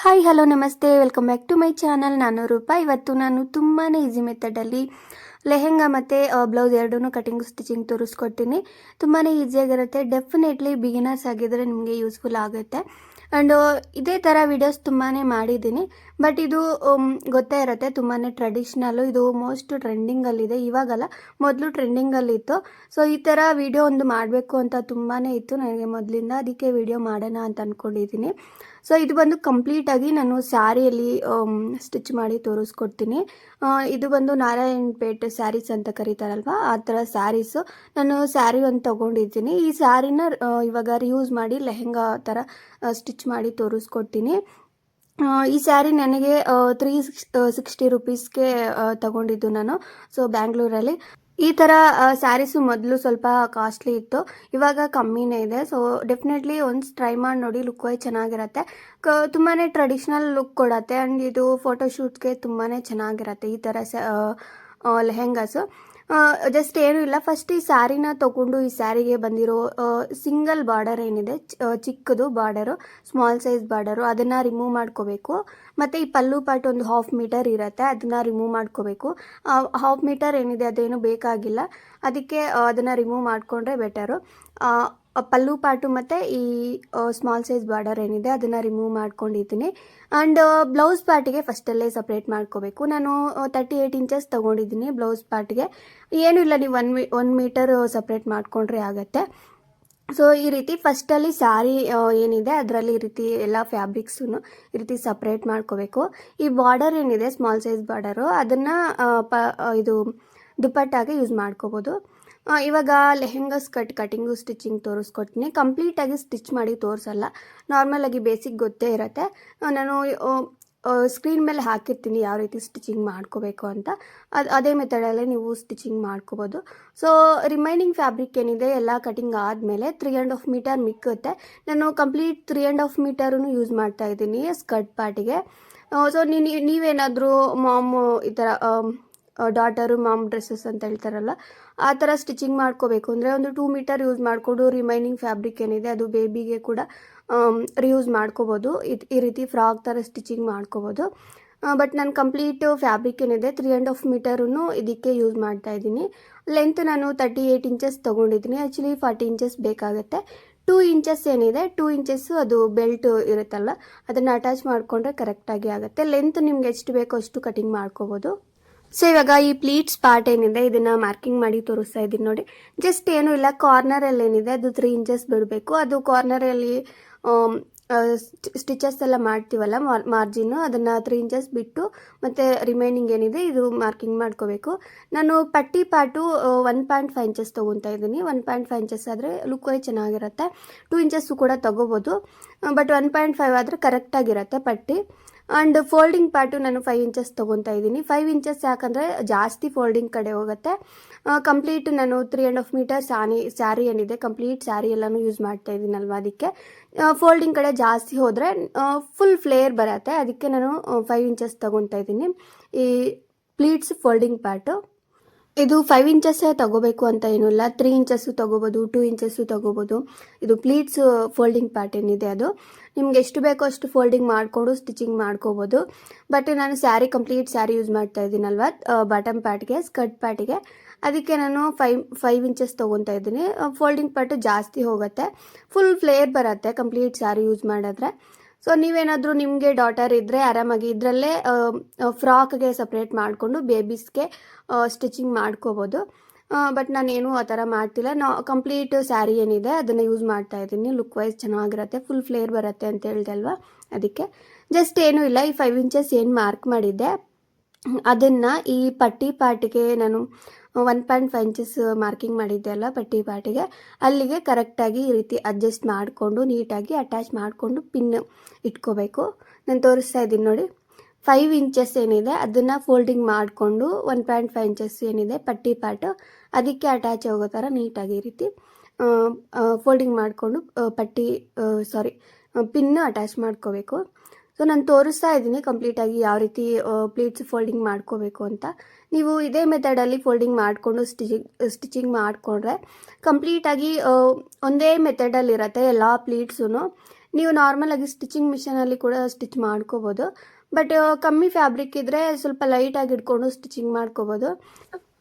Hi hello ನಮಸ್ತೆ, welcome back to my channel. ನಾನು ರೂಪಾ. ಇವತ್ತು ನಾನು ತುಂಬಾ ಈಸಿ ಮೆಥಡಲ್ಲಿ ಲೆಹೆಂಗಾ ಮತ್ತು ಬ್ಲೌಸ್ ಎರಡೂ ಕಟಿಂಗ್ ಸ್ಟಿಚಿಂಗ್ ತೋರಿಸ್ಕೊಡ್ತೀನಿ. ತುಂಬಾ ಈಸಿಯಾಗಿರುತ್ತೆ. ಡೆಫಿನೆಟ್ಲಿ ಬಿಗಿನರ್ಸ್ ಆಗಿದ್ದರೆ ನಿಮಗೆ ಯೂಸ್ಫುಲ್ ಆಗುತ್ತೆ. ಆ್ಯಂಡ್ ಇದೇ ಥರ ವಿಡಿಯೋಸ್ ತುಂಬಾ ಮಾಡಿದ್ದೀನಿ, ಬಟ್ ಇದು ಗೊತ್ತೇ ಇರುತ್ತೆ, ತುಂಬಾ ಟ್ರೆಡಿಷ್ನಲ್ಲು. ಇದು ಮೋಸ್ಟ್ ಟ್ರೆಂಡಿಂಗಲ್ಲಿದೆ, ಇವಾಗಲ್ಲ, ಮೊದಲು ಟ್ರೆಂಡಿಂಗಲ್ಲಿತ್ತು. ಸೊ ಈ ಥರ ವಿಡಿಯೋ ಒಂದು ಮಾಡಬೇಕು ಅಂತ ತುಂಬಾ ಇತ್ತು ನನಗೆ ಮೊದಲಿಂದ, ಅದಕ್ಕೆ ವಿಡಿಯೋ ಮಾಡೋಣ ಅಂತ ಅಂದ್ಕೊಂಡಿದ್ದೀನಿ. ಸೊ ಇದು ಬಂದು ಕಂಪ್ಲೀಟಾಗಿ ನಾನು ಸ್ಯಾರಿಯಲ್ಲಿ ಸ್ಟಿಚ್ ಮಾಡಿ ತೋರಿಸ್ಕೊಡ್ತೀನಿ. ಇದು ಬಂದು ನಾರಾಯಣಪೇಟ್ ಸ್ಯಾರೀಸ್ ಅಂತ ಕರೀತಾರಲ್ವ, ಆ ಥರ ಸ್ಯಾರೀಸು. ನಾನು ಸ್ಯಾರಿ ಒಂದು ತೊಗೊಂಡಿದ್ದೀನಿ. ಈ ಸ್ಯಾರಿನ ಇವಾಗ ರಿಯೂಸ್ ಮಾಡಿ ಲೆಹೆಂಗಾ ಥರ ಸ್ಟಿಚ್ ಮಾಡಿ ತೋರಿಸ್ಕೊಡ್ತೀನಿ. ಈ ಸ್ಯಾರಿ ನನಗೆ 360 ರುಪೀಸ್ಗೆ ತಗೊಂಡಿದ್ದು ನಾನು. ಸೊ ಬ್ಯಾಂಗ್ಳೂರಲ್ಲಿ ಈ ಥರ ಸ್ಯಾರೀಸು ಮೊದಲು ಸ್ವಲ್ಪ ಕಾಸ್ಟ್ಲಿ ಇತ್ತು, ಇವಾಗ ಕಮ್ಮಿನೇ ಇದೆ. ಸೊ ಡೆಫಿನೆಟ್ಲಿ ಒನ್ಸ್ ಟ್ರೈ ಮಾಡಿ ನೋಡಿ, ಲುಕ್ ವೈಸ್ ಚೆನ್ನಾಗಿರುತ್ತೆ. ತುಂಬಾ ಟ್ರೆಡಿಷ್ನಲ್ ಲುಕ್ ಕೊಡುತ್ತೆ. ಆ್ಯಂಡ್ ಇದು ಫೋಟೋಶೂಟ್ಗೆ ತುಂಬಾ ಚೆನ್ನಾಗಿರುತ್ತೆ ಈ ಥರ ಲೆಹೆಂಗಾಸು. ಜಸ್ಟ್ ಏನೂ ಇಲ್ಲ, ಫಸ್ಟ್ ಈ ಸ್ಯಾರಿನ ತೊಗೊಂಡು ಈ ಸ್ಯಾರಿಗೆ ಬಂದಿರೋ ಸಿಂಗಲ್ ಬಾರ್ಡರ್ ಏನಿದೆ, ಚಿಕ್ಕದು ಬಾರ್ಡರು, ಸ್ಮಾಲ್ ಸೈಜ್ ಬಾರ್ಡರು, ಅದನ್ನು ರಿಮೂವ್ ಮಾಡ್ಕೋಬೇಕು. ಮತ್ತು ಈ ಪಲ್ಲು ಪಾರ್ಟ್ ಒಂದು 1/2 ಮೀಟರ್ ಇರುತ್ತೆ, ಅದನ್ನು ರಿಮೂವ್ ಮಾಡ್ಕೋಬೇಕು. 1/2 ಮೀಟರ್ ಏನಿದೆ ಅದೇನು ಬೇಕಾಗಿಲ್ಲ, ಅದಕ್ಕೆ ಅದನ್ನು ರಿಮೂವ್ ಮಾಡಿಕೊಂಡ್ರೆ ಬೆಟರು. ಪಲ್ಲು ಪಾರ್ಟು ಮತ್ತು ಈ ಸ್ಮಾಲ್ ಸೈಜ್ ಬಾರ್ಡರ್ ಏನಿದೆ ಅದನ್ನು ರಿಮೂವ್ ಮಾಡ್ಕೊಂಡಿದ್ದೀನಿ. ಆ್ಯಂಡ್ ಬ್ಲೌಸ್ ಪಾರ್ಟಿಗೆ ಫಸ್ಟಲ್ಲೇ ಸಪ್ರೇಟ್ ಮಾಡ್ಕೋಬೇಕು. ನಾನು 38 ಇಂಚಸ್ ತೊಗೊಂಡಿದ್ದೀನಿ ಬ್ಲೌಸ್ ಪಾರ್ಟಿಗೆ. ಏನೂ ಇಲ್ಲ, ನೀವು 1 ಮೀಟರ್ ಸಪ್ರೇಟ್ ಮಾಡಿಕೊಂಡ್ರೆ ಆಗುತ್ತೆ. ಸೊ ಈ ರೀತಿ ಫಸ್ಟಲ್ಲಿ ಸ್ಯಾರಿ ಏನಿದೆ ಅದರಲ್ಲಿ ಈ ರೀತಿ ಎಲ್ಲ ಫ್ಯಾಬ್ರಿಕ್ಸೂ ಈ ರೀತಿ ಸಪ್ರೇಟ್ ಮಾಡ್ಕೋಬೇಕು. ಈ ಬಾರ್ಡರ್ ಏನಿದೆ ಸ್ಮಾಲ್ ಸೈಜ್ ಬಾರ್ಡರು, ಅದನ್ನು ಇದು ದುಪ್ಪಟ್ಟಾಗೆ ಯೂಸ್ ಮಾಡ್ಕೋಬೋದು. ಇವಾಗ ಲೆಹೆಂಗಾಸ್ ಕಟಿಂಗು ಸ್ಟಿಚಿಂಗ್ ತೋರಿಸ್ಕೊಡ್ತೀನಿ. ಕಂಪ್ಲೀಟಾಗಿ ಸ್ಟಿಚ್ ಮಾಡಿ ತೋರಿಸಲ್ಲ, ನಾರ್ಮಲಾಗಿ ಬೇಸಿಕ್ ಗೊತ್ತೇ ಇರುತ್ತೆ. ನಾನು ಸ್ಕ್ರೀನ್ ಮೇಲೆ ಹಾಕಿರ್ತೀನಿ ಯಾವ ರೀತಿ ಸ್ಟಿಚಿಂಗ್ ಮಾಡ್ಕೋಬೇಕು ಅಂತ. ಅದೇ ಮೆಥಡಲ್ಲೇ ನೀವು ಸ್ಟಿಚಿಂಗ್ ಮಾಡ್ಕೋಬೋದು. ಸೊ ರಿಮೈನಿಂಗ್ ಫ್ಯಾಬ್ರಿಕ್ ಏನಿದೆ ಎಲ್ಲ ಕಟಿಂಗ್ ಆದಮೇಲೆ 3.5 ಮೀಟರ್ ಮಿಕ್ಕುತ್ತೆ. ನಾನು ಕಂಪ್ಲೀಟ್ 3.5 ಮೀಟರೂ ಯೂಸ್ ಮಾಡ್ತಾ ಇದ್ದೀನಿ ಸ್ಕರ್ಟ್ ಪಾರ್ಟಿಗೆ. ಸೊ ನೀವೇನಾದರೂ ಮಾಮು ಈ ಥರ ಡಾಟರು ಮಾಮ್ ಡ್ರೆಸ್ಸಸ್ ಅಂತ ಹೇಳ್ತಾರಲ್ಲ, ಆ ಥರ ಸ್ಟಿಚಿಂಗ್ ಮಾಡ್ಕೋಬೇಕು ಅಂದರೆ ಒಂದು 2 ಮೀಟರ್ ಯೂಸ್ ಮಾಡಿಕೊಂಡು ರಿಮೈನಿಂಗ್ ಫ್ಯಾಬ್ರಿಕ್ ಏನಿದೆ ಅದು ಬೇಬಿಗೆ ಕೂಡ ರಿಯೂಸ್ ಮಾಡ್ಕೋಬೋದು. ಈ ರೀತಿ ಫ್ರಾಕ್ ಥರ ಸ್ಟಿಚಿಂಗ್ ಮಾಡ್ಕೋಬೋದು. ಬಟ್ ನಾನು ಕಂಪ್ಲೀಟ್ ಫ್ಯಾಬ್ರಿಕ್ ಏನಿದೆ 3.5 ಮೀಟರೂ ಇದಕ್ಕೆ ಯೂಸ್ ಮಾಡ್ತಾ ಇದ್ದೀನಿ. ಲೆಂತ್ ನಾನು 38 ಇಂಚಸ್ ತೊಗೊಂಡಿದ್ದೀನಿ. ಆ್ಯಕ್ಚುಲಿ 40 ಇಂಚಸ್ ಬೇಕಾಗುತ್ತೆ. 2 ಇಂಚಸ್ ಏನಿದೆ, 2 ಇಂಚಸ್ಸು ಅದು ಬೆಲ್ಟ್ ಇರುತ್ತಲ್ಲ, ಅದನ್ನು ಅಟ್ಯಾಚ್ ಮಾಡಿಕೊಂಡ್ರೆ ಕರೆಕ್ಟಾಗಿ ಆಗುತ್ತೆ. ಲೆಂತ್ ನಿಮ್ಗೆ ಎಷ್ಟು ಬೇಕೋ ಅಷ್ಟು ಕಟಿಂಗ್ ಮಾಡ್ಕೋಬೋದು. ಸೊ ಇವಾಗ ಈ ಪ್ಲೀಟ್ಸ್ ಪಾರ್ಟ್ ಏನಿದೆ ಇದನ್ನು ಮಾರ್ಕಿಂಗ್ ಮಾಡಿ ತೋರಿಸ್ತಾ ಇದ್ದೀನಿ ನೋಡಿ. ಜಸ್ಟ್ ಏನೂ ಇಲ್ಲ, ಕಾರ್ನರಲ್ಲಿ ಏನಿದೆ ಅದು 3 ಇಂಚಸ್ ಬಿಡಬೇಕು. ಅದು ಕಾರ್ನರಲ್ಲಿ ಸ್ಟಿಚಸ್ ಎಲ್ಲ ಮಾಡ್ತೀವಲ್ಲ ಮಾರ್ಜಿನ್ನು, ಅದನ್ನು 3 ಇಂಚಸ್ ಬಿಟ್ಟು ಮತ್ತು ರಿಮೈನಿಂಗ್ ಏನಿದೆ ಇದು ಮಾರ್ಕಿಂಗ್ ಮಾಡ್ಕೋಬೇಕು. ನಾನು ಪಟ್ಟಿ ಪಾರ್ಟು 1.5 ಇಂಚಸ್ ತೊಗೊತಾ ಇದ್ದೀನಿ. 1.5 ಇಂಚಸ್ ಆದರೆ ಲುಕ್ ವೈಸ್ ಚೆನ್ನಾಗಿರುತ್ತೆ. 2 ಇಂಚಸ್ಸು ಕೂಡ ತೊಗೋಬೋದು, ಬಟ್ 1.5 ಆದರೆ ಕರೆಕ್ಟಾಗಿರುತ್ತೆ ಪಟ್ಟಿ. ಆ್ಯಂಡ್ ಫೋಲ್ಡಿಂಗ್ ಪಾರ್ಟು ನಾನು 5 ಇಂಚಸ್ ತೊಗೊತಾ ಇದ್ದೀನಿ. 5 ಇಂಚಸ್ ಯಾಕಂದರೆ ಜಾಸ್ತಿ ಫೋಲ್ಡಿಂಗ್ ಕಡೆ ಹೋಗುತ್ತೆ. ಕಂಪ್ಲೀಟ್ ನಾನು 3.5 ಮೀಟರ್ ಸ್ಯಾರಿ ಏನಿದೆ ಕಂಪ್ಲೀಟ್ ಸ್ಯಾರಿ ಎಲ್ಲನೂ ಯೂಸ್ ಮಾಡ್ತಾ ಇದ್ದೀನಲ್ವ, ಅದಕ್ಕೆ ಫೋಲ್ಡಿಂಗ್ ಕಡೆ ಜಾಸ್ತಿ ಹೋದರೆ ಫುಲ್ ಫ್ಲೇರ್ ಬರುತ್ತೆ. ಅದಕ್ಕೆ ನಾನು 5 ಇಂಚಸ್ ತೊಗೊತಾ ಇದ್ದೀನಿ ಈ ಪ್ಲೀಟ್ಸ್ ಫೋಲ್ಡಿಂಗ್ ಪಾರ್ಟು. ಇದು 5 ಇಂಚಸ್ಸೇ ತೊಗೋಬೇಕು ಅಂತ ಏನೂ ಇಲ್ಲ, 3 ಇಂಚಸ್ಸು ತೊಗೋಬೋದು, 2 ಇಂಚಸ್ಸು ತೊಗೋಬೋದು. ಇದು ಪ್ಲೀಟ್ಸ್ ಫೋಲ್ಡಿಂಗ್ ಪಾರ್ಟ್ ಏನಿದೆ ಅದು ನಿಮ್ಗೆ ಎಷ್ಟು ಬೇಕೋ ಅಷ್ಟು ಫೋಲ್ಡಿಂಗ್ ಮಾಡಿಕೊಂಡು ಸ್ಟಿಚಿಂಗ್ ಮಾಡ್ಕೋಬೋದು. ಬಟ್ ನಾನು ಕಂಪ್ಲೀಟ್ ಸ್ಯಾರಿ ಯೂಸ್ ಮಾಡ್ತಾ ಇದ್ದೀನಲ್ವ ಬಾಟಮ್ ಪಾರ್ಟ್ಗೆ, ಸ್ಕರ್ಟ್ ಪಾರ್ಟಿಗೆ, ಅದಕ್ಕೆ ನಾನು 5 ಇಂಚಸ್ ತೊಗೊತಾ ಇದ್ದೀನಿ. ಫೋಲ್ಡಿಂಗ್ ಪಾರ್ಟು ಜಾಸ್ತಿ ಹೋಗುತ್ತೆ, ಫುಲ್ ಫ್ಲೇರ್ ಬರುತ್ತೆ ಕಂಪ್ಲೀಟ್ ಸ್ಯಾರಿ ಯೂಸ್ ಮಾಡಿದ್ರೆ. ಸೊ ನೀವೇನಾದರೂ ನಿಮಗೆ ಡಾಟರ್ ಇದ್ದರೆ ಆರಾಮಾಗಿ ಇದರಲ್ಲೇ ಫ್ರಾಕ್ಗೆ ಸಪ್ರೇಟ್ ಮಾಡಿಕೊಂಡು ಬೇಬೀಸ್ಗೆ ಸ್ಟಿಚಿಂಗ್ ಮಾಡ್ಕೋಬೋದು. ಬಟ್ ನಾನೇನು ಆ ಥರ ಮಾಡ್ತಿಲ್ಲ. ಕಂಪ್ಲೀಟ್ ಸ್ಯಾರಿ ಏನಿದೆ ಅದನ್ನು ಯೂಸ್ ಮಾಡ್ತಾ ಇದ್ದೀನಿ. ಲುಕ್ ವೈಸ್ ಚೆನ್ನಾಗಿರುತ್ತೆ, ಫುಲ್ ಫ್ಲೇರ್ ಬರುತ್ತೆ ಅಂತ ಹೇಳ್ದೆ ಅಲ್ವಾ, ಅದಕ್ಕೆ ಜಸ್ಟ್ ಏನೂ ಇಲ್ಲ. ಈ 5 ಇಂಚಸ್ ಏನು ಮಾರ್ಕ್ ಮಾಡಿದ್ದೆ ಅದನ್ನು ಈ ಪಟ್ಟಿ ಪಾರ್ಟಿಗೆ ನಾನು 1.5 ಇಂಚಸ್ ಮಾರ್ಕಿಂಗ್ ಮಾಡಿದ್ದೆ ಅಲ್ಲ ಪಟ್ಟಿ ಪಾರ್ಟಿಗೆ, ಅಲ್ಲಿಗೆ ಕರೆಕ್ಟಾಗಿ ಈ ರೀತಿ ಅಡ್ಜಸ್ಟ್ ಮಾಡಿಕೊಂಡು ನೀಟಾಗಿ ಅಟ್ಯಾಚ್ ಮಾಡಿಕೊಂಡು ಪಿನ್ ಇಟ್ಕೋಬೇಕು. ನಾನು ತೋರಿಸ್ತಾ ಇದ್ದೀನಿ ನೋಡಿ. 5 ಇಂಚಸ್ ಏನಿದೆ ಅದನ್ನು ಫೋಲ್ಡಿಂಗ್ ಮಾಡಿಕೊಂಡು 1.5 ಇಂಚಸ್ ಏನಿದೆ ಪಟ್ಟಿ ಪಾರ್ಟು ಅದಕ್ಕೆ ಅಟ್ಯಾಚ್ ಹೋಗೋ ಥರ ನೀಟಾಗಿ ಈ ರೀತಿ ಫೋಲ್ಡಿಂಗ್ ಮಾಡಿಕೊಂಡು ಪಿನ್ನು ಅಟ್ಯಾಚ್ ಮಾಡ್ಕೋಬೇಕು. ಸೊ ನಾನು ತೋರಿಸ್ತಾ ಇದ್ದೀನಿ ಕಂಪ್ಲೀಟಾಗಿ ಯಾವ ರೀತಿ ಪ್ಲೀಟ್ಸ್ ಫೋಲ್ಡಿಂಗ್ ಮಾಡ್ಕೋಬೇಕು ಅಂತ. ನೀವು ಇದೇ ಮೆಥಡಲ್ಲಿ ಫೋಲ್ಡಿಂಗ್ ಮಾಡಿಕೊಂಡು ಸ್ಟಿಚಿಂಗ್ ಮಾಡಿಕೊಂಡ್ರೆ ಕಂಪ್ಲೀಟಾಗಿ ಒಂದೇ ಮೆಥಡಲ್ಲಿರುತ್ತೆ ಎಲ್ಲ ಪ್ಲೀಟ್ಸೂ. ನೀವು ನಾರ್ಮಲಾಗಿ ಸ್ಟಿಚಿಂಗ್ ಮಿಷನಲ್ಲಿ ಕೂಡ ಸ್ಟಿಚ್ ಮಾಡ್ಕೋಬೋದು. ಬಟ್ ಕಮ್ಮಿ ಫ್ಯಾಬ್ರಿಕ್ ಇದ್ದರೆ ಸ್ವಲ್ಪ ಲೈಟಾಗಿ ಇಟ್ಕೊಂಡು ಸ್ಟಿಚಿಂಗ್ ಮಾಡ್ಕೋಬೋದು.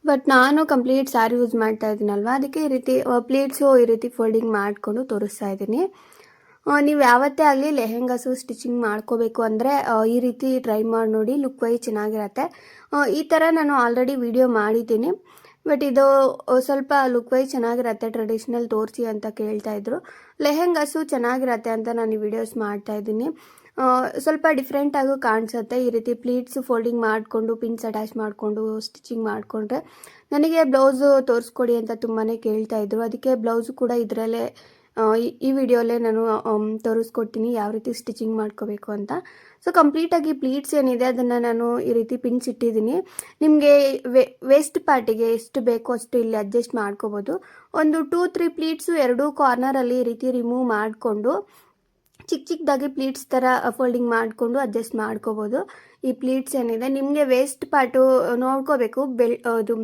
ಬಟ್ ನಾನು ಕಂಪ್ಲೀಟ್ ಸ್ಯಾರಿ ಯೂಸ್ ಮಾಡ್ತಾ ಇದ್ದೀನಲ್ವ, ಅದಕ್ಕೆ ಈ ರೀತಿ ಪ್ಲೀಟ್ಸು ಈ ರೀತಿ ಫೋಲ್ಡಿಂಗ್ ಮಾಡಿಕೊಂಡು ತೋರಿಸ್ತಾ ಇದ್ದೀನಿ. ನೀವು ಯಾವತ್ತೇ ಆಗಲಿ ಲೆಹೆಂಗಾಸು ಸ್ಟಿಚಿಂಗ್ ಮಾಡ್ಕೋಬೇಕು ಅಂದರೆ ಈ ರೀತಿ ಟ್ರೈ ಮಾಡಿ ನೋಡಿ, ಲುಕ್ ವೈಸ್ ಚೆನ್ನಾಗಿರತ್ತೆ. ಈ ಥರ ನಾನು ಆಲ್ರೆಡಿ ವಿಡಿಯೋ ಮಾಡಿದ್ದೀನಿ, ಬಟ್ ಇದು ಸ್ವಲ್ಪ ಲುಕ್ ವೈಸ್ ಚೆನ್ನಾಗಿರತ್ತೆ, ಟ್ರೆಡಿಷ್ನಲ್ ತೋರಿಸಿ ಅಂತ ಕೇಳ್ತಾಯಿದ್ರು. ಲೆಹೆಂಗಾಸು ಚೆನ್ನಾಗಿರತ್ತೆ ಅಂತ ನಾನು ಈ ವಿಡಿಯೋಸ್ ಮಾಡ್ತಾಯಿದ್ದೀನಿ. ಸ್ವಲ್ಪ ಡಿಫ್ರೆಂಟಾಗೂ ಕಾಣಿಸುತ್ತೆ. ಈ ರೀತಿ ಪ್ಲೀಟ್ಸು ಫೋಲ್ಡಿಂಗ್ ಮಾಡಿಕೊಂಡು ಪಿನ್ಸ್ ಅಟ್ಯಾಚ್ ಮಾಡಿಕೊಂಡು ಸ್ಟಿಚಿಂಗ್ ಮಾಡಿಕೊಂಡ್ರೆ. ನನಗೆ ಬ್ಲೌಸು ತೋರಿಸ್ಕೊಡಿ ಅಂತ ತುಂಬಾ ಕೇಳ್ತಾಯಿದ್ರು, ಅದಕ್ಕೆ ಬ್ಲೌಸು ಕೂಡ ಇದರಲ್ಲೇ ಈ ವಿಡಿಯೋಲ್ಲೇ ನಾನು ತೋರಿಸ್ಕೊಡ್ತೀನಿ ಯಾವ ರೀತಿ ಸ್ಟಿಚಿಂಗ್ ಮಾಡ್ಕೋಬೇಕು ಅಂತ. ಸೊ ಕಂಪ್ಲೀಟಾಗಿ ಪ್ಲೀಟ್ಸ್ ಏನಿದೆ ಅದನ್ನು ನಾನು ಈ ರೀತಿ ಪಿನ್ಸ್ ಇಟ್ಟಿದ್ದೀನಿ. ನಿಮಗೆ ವೇಸ್ಟ್ ಪಾರ್ಟಿಗೆ ಎಷ್ಟು ಬೇಕೋ ಅಷ್ಟು ಇಲ್ಲಿ ಅಡ್ಜಸ್ಟ್ ಮಾಡ್ಕೋಬೋದು. ಒಂದು 2-3 ಪ್ಲೀಟ್ಸು ಎರಡೂ ಕಾರ್ನರಲ್ಲಿ ಈ ರೀತಿ ರಿಮೂವ್ ಮಾಡಿಕೊಂಡು ಚಿಕ್ಕದಾಗಿ ಪ್ಲೀಟ್ಸ್ ಥರ ಫೋಲ್ಡಿಂಗ್ ಮಾಡಿಕೊಂಡು ಅಡ್ಜಸ್ಟ್ ಮಾಡ್ಕೋಬೋದು. ಈ ಪ್ಲೀಟ್ಸ್ ಏನಿದೆ ನಿಮಗೆ ವೇಸ್ಟ್ ಪಾರ್ಟು ನೋಡ್ಕೋಬೇಕು, ಅದು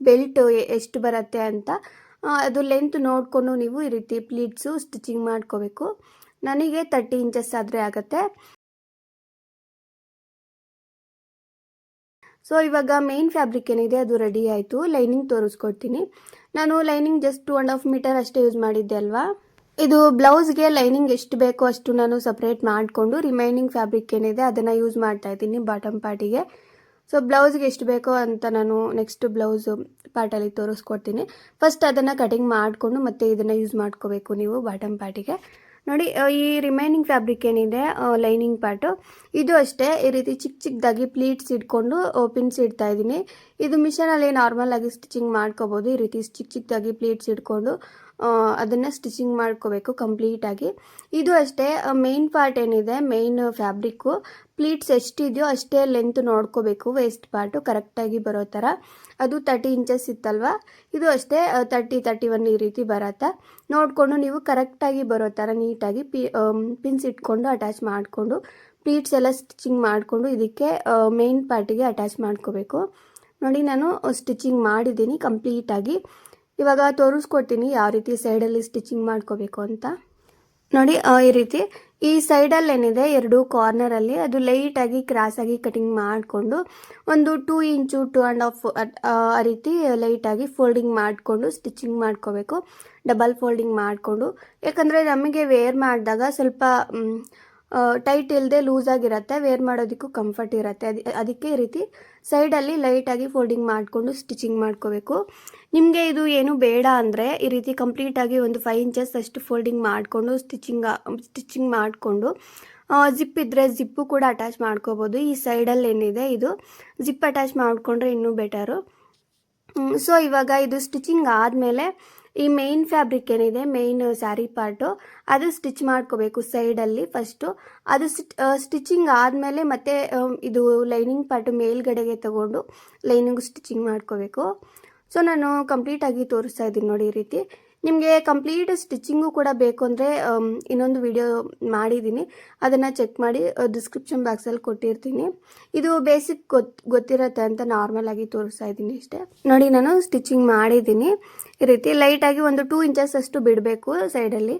ಬೆಲ್ಟ್ ಎಷ್ಟು ಬರುತ್ತೆ ಅಂತ ಅದು ಲೆಂತ್ ನೋಡಿಕೊಂಡು ನೀವು ಈ ರೀತಿ ಪ್ಲೀಟ್ಸು ಸ್ಟಿಚಿಂಗ್ ಮಾಡ್ಕೋಬೇಕು. ನನಗೆ 30 ಇಂಚಸ್ ಆದರೆ ಆಗುತ್ತೆ. ಸೊ ಇವಾಗ ಮೇನ್ ಫ್ಯಾಬ್ರಿಕ್ ಏನಿದೆ ಅದು ರೆಡಿ ಆಯಿತು. ಲೈನಿಂಗ್ ತೋರಿಸ್ಕೊಡ್ತೀನಿ. ನಾನು ಲೈನಿಂಗ್ ಜಸ್ಟ್ 2.5 ಮೀಟರ್ ಅಷ್ಟೇ ಯೂಸ್ ಮಾಡಿದ್ದೆ ಅಲ್ವಾ. ಇದು ಬ್ಲೌಸ್ಗೆ ಲೈನಿಂಗ್ ಎಷ್ಟು ಬೇಕೋ ಅಷ್ಟು ನಾನು ಸಪ್ರೇಟ್ ಮಾಡಿಕೊಂಡು ರಿಮೈನಿಂಗ್ ಫ್ಯಾಬ್ರಿಕ್ ಏನಿದೆ ಅದನ್ನು ಯೂಸ್ ಮಾಡ್ತಾ ಇದ್ದೀನಿ ಬಾಟಮ್ ಪಾರ್ಟಿಗೆ. ಸೊ ಬ್ಲೌಸ್ಗೆ ಎಷ್ಟು ಬೇಕೋ ಅಂತ ನಾನು ನೆಕ್ಸ್ಟ್ ಬ್ಲೌಸ್ ಪಾರ್ಟಲ್ಲಿ ತೋರಿಸ್ಕೊಡ್ತೀನಿ. ಫಸ್ಟ್ ಅದನ್ನು ಕಟಿಂಗ್ ಮಾಡಿಕೊಂಡು ಮತ್ತೆ ಇದನ್ನು ಯೂಸ್ ಮಾಡ್ಕೋಬೇಕು ನೀವು ಬಾಟಮ್ ಪಾರ್ಟಿಗೆ. ನೋಡಿ, ಈ ರಿಮೈನಿಂಗ್ ಫ್ಯಾಬ್ರಿಕ್ ಏನಿದೆ ಲೈನಿಂಗ್ ಪಾರ್ಟು, ಇದು ಅಷ್ಟೇ ಈ ರೀತಿ ಚಿಕ್ಕದಾಗಿ ಪ್ಲೀಟ್ಸ್ ಇಟ್ಕೊಂಡು ಪಿನ್ಸ್ ಇಡ್ತಾ ಇದ್ದೀನಿ. ಇದು ಮಿಷನಲ್ಲಿ ನಾರ್ಮಲ್ ಆಗಿ ಸ್ಟಿಚಿಂಗ್ ಮಾಡ್ಕೋಬೋದು. ಈ ರೀತಿ ಚಿಕ್ಕದಾಗಿ ಪ್ಲೀಟ್ಸ್ ಇಟ್ಕೊಂಡು ಅದನ್ನು ಸ್ಟಿಚಿಂಗ್ ಮಾಡ್ಕೋಬೇಕು ಕಂಪ್ಲೀಟಾಗಿ. ಇದು ಅಷ್ಟೇ ಮೇನ್ ಪಾರ್ಟ್ ಏನಿದೆ, ಮೇನ್ ಫ್ಯಾಬ್ರಿಕ್ಕು ಪ್ಲೀಟ್ಸ್ ಎಷ್ಟಿದೆಯೋ ಅಷ್ಟೇ ಲೆಂತ್ ನೋಡ್ಕೋಬೇಕು. ವೇಸ್ಟ್ ಪಾರ್ಟು ಕರೆಕ್ಟಾಗಿ ಬರೋ ಥರ. ಅದು 30 ಇಂಚಸ್ ಇತ್ತಲ್ವ, ಇದು ಅಷ್ಟೇ 30-31 ಈ ರೀತಿ ಬರುತ್ತೆ. ನೋಡಿಕೊಂಡು ನೀವು ಕರೆಕ್ಟಾಗಿ ಬರೋ ಥರ ನೀಟಾಗಿ ಪಿನ್ಸ್ ಇಟ್ಕೊಂಡು ಅಟ್ಯಾಚ್ ಮಾಡಿಕೊಂಡು ಪ್ಲೀಟ್ಸ್ ಎಲ್ಲ ಸ್ಟಿಚಿಂಗ್ ಮಾಡಿಕೊಂಡು ಇದಕ್ಕೆ ಮೇನ್ ಪಾರ್ಟಿಗೆ ಅಟ್ಯಾಚ್ ಮಾಡ್ಕೋಬೇಕು. ನೋಡಿ, ನಾನು ಸ್ಟಿಚಿಂಗ್ ಮಾಡಿದ್ದೀನಿ ಕಂಪ್ಲೀಟಾಗಿ. ಇವಾಗ ತೋರಿಸ್ಕೊಡ್ತೀನಿ ಯಾವ ರೀತಿ ಸೈಡಲ್ಲಿ ಸ್ಟಿಚಿಂಗ್ ಮಾಡ್ಕೋಬೇಕು ಅಂತ. ನೋಡಿ, ಈ ರೀತಿ ಈ ಸೈಡಲ್ಲಿ ಏನಿದೆ ಎರಡೂ ಕಾರ್ನರಲ್ಲಿ ಅದು ಲೈಟಾಗಿ ಕ್ರಾಸಾಗಿ ಕಟಿಂಗ್ ಮಾಡಿಕೊಂಡು ಒಂದು 2 ಇಂಚು 2.5 ಆ ರೀತಿ ಲೈಟಾಗಿ ಫೋಲ್ಡಿಂಗ್ ಮಾಡಿಕೊಂಡು ಸ್ಟಿಚಿಂಗ್ ಮಾಡ್ಕೋಬೇಕು. ಡಬಲ್ ಫೋಲ್ಡಿಂಗ್ ಮಾಡಿಕೊಂಡು, ಯಾಕಂದರೆ ನಮಗೆ ವೇರ್ ಮಾಡಿದಾಗ ಸ್ವಲ್ಪ ಟೈಟ್ ಇಲ್ಲದೆ ಲೂಸಾಗಿರುತ್ತೆ, ವೇರ್ ಮಾಡೋದಕ್ಕೂ ಕಂಫರ್ಟ್ ಇರುತ್ತೆ. ಅದಕ್ಕೆ ಈ ರೀತಿ ಸೈಡಲ್ಲಿ ಲೈಟಾಗಿ ಫೋಲ್ಡಿಂಗ್ ಮಾಡಿಕೊಂಡು ಸ್ಟಿಚಿಂಗ್ ಮಾಡ್ಕೋಬೇಕು. ನಿಮಗೆ ಇದು ಏನು ಬೇಡ ಅಂದರೆ ಈ ರೀತಿ ಕಂಪ್ಲೀಟಾಗಿ ಒಂದು 5 ಇಂಚಸ್ ಅಷ್ಟು ಫೋಲ್ಡಿಂಗ್ ಮಾಡಿಕೊಂಡು ಸ್ಟಿಚಿಂಗ್ ಮಾಡಿಕೊಂಡು ಜಿಪ್ ಇದ್ದರೆ ಜಿಪ್ಪು ಕೂಡ ಅಟ್ಯಾಚ್ ಮಾಡ್ಕೋಬೋದು. ಈ ಸೈಡಲ್ಲಿ ಏನಿದೆ ಇದು ಜಿಪ್ ಅಟ್ಯಾಚ್ ಮಾಡಿಕೊಂಡ್ರೆ ಇನ್ನೂ ಬೆಟರು. ಸೊ ಇವಾಗ ಇದು ಸ್ಟಿಚಿಂಗ್ ಆದಮೇಲೆ ಈ ಮೇನ್ ಫ್ಯಾಬ್ರಿಕ್ ಏನಿದೆ, ಮೇನ್ ಸ್ಯಾರಿ ಪಾರ್ಟು, ಅದು ಸ್ಟಿಚ್ ಮಾಡ್ಕೋಬೇಕು ಸೈಡಲ್ಲಿ ಫಸ್ಟು. ಅದು ಸ್ಟಿಚಿಂಗ್ ಆದಮೇಲೆ ಮತ್ತೆ ಇದು ಲೈನಿಂಗ್ ಪಾರ್ಟು ಮೇಲ್ಗಡೆಗೆ ತಗೊಂಡು ಲೈನಿಂಗ್ ಸ್ಟಿಚಿಂಗ್ ಮಾಡ್ಕೋಬೇಕು. ಸೊ ನಾನು ಕಂಪ್ಲೀಟಾಗಿ ತೋರಿಸ್ತಾ ಇದ್ದೀನಿ ನೋಡಿ ಈ ರೀತಿ. ನಿಮಗೆ ಕಂಪ್ಲೀಟ್ ಸ್ಟಿಚಿಂಗು ಕೂಡ ಬೇಕು ಅಂದರೆ ಇನ್ನೊಂದು ವಿಡಿಯೋ ಮಾಡಿದ್ದೀನಿ, ಅದನ್ನು ಚೆಕ್ ಮಾಡಿ ಡಿಸ್ಕ್ರಿಪ್ಷನ್ ಬಾಕ್ಸಲ್ಲಿ ಕೊಟ್ಟಿರ್ತೀನಿ. ಇದು ಬೇಸಿಕ್ ಗೊತ್ತಿರುತ್ತೆ ಅಂತ ನಾರ್ಮಲ್ ಆಗಿ ತೋರಿಸ್ತಾ ಇದ್ದೀನಿ ಅಷ್ಟೇ. ನೋಡಿ, ನಾನು ಸ್ಟಿಚಿಂಗ್ ಮಾಡಿದ್ದೀನಿ. ಈ ರೀತಿ ಲೈಟಾಗಿ ಒಂದು 2 ಇಂಚಸ್ ಅಷ್ಟು ಬಿಡಬೇಕು ಸೈಡಲ್ಲಿ.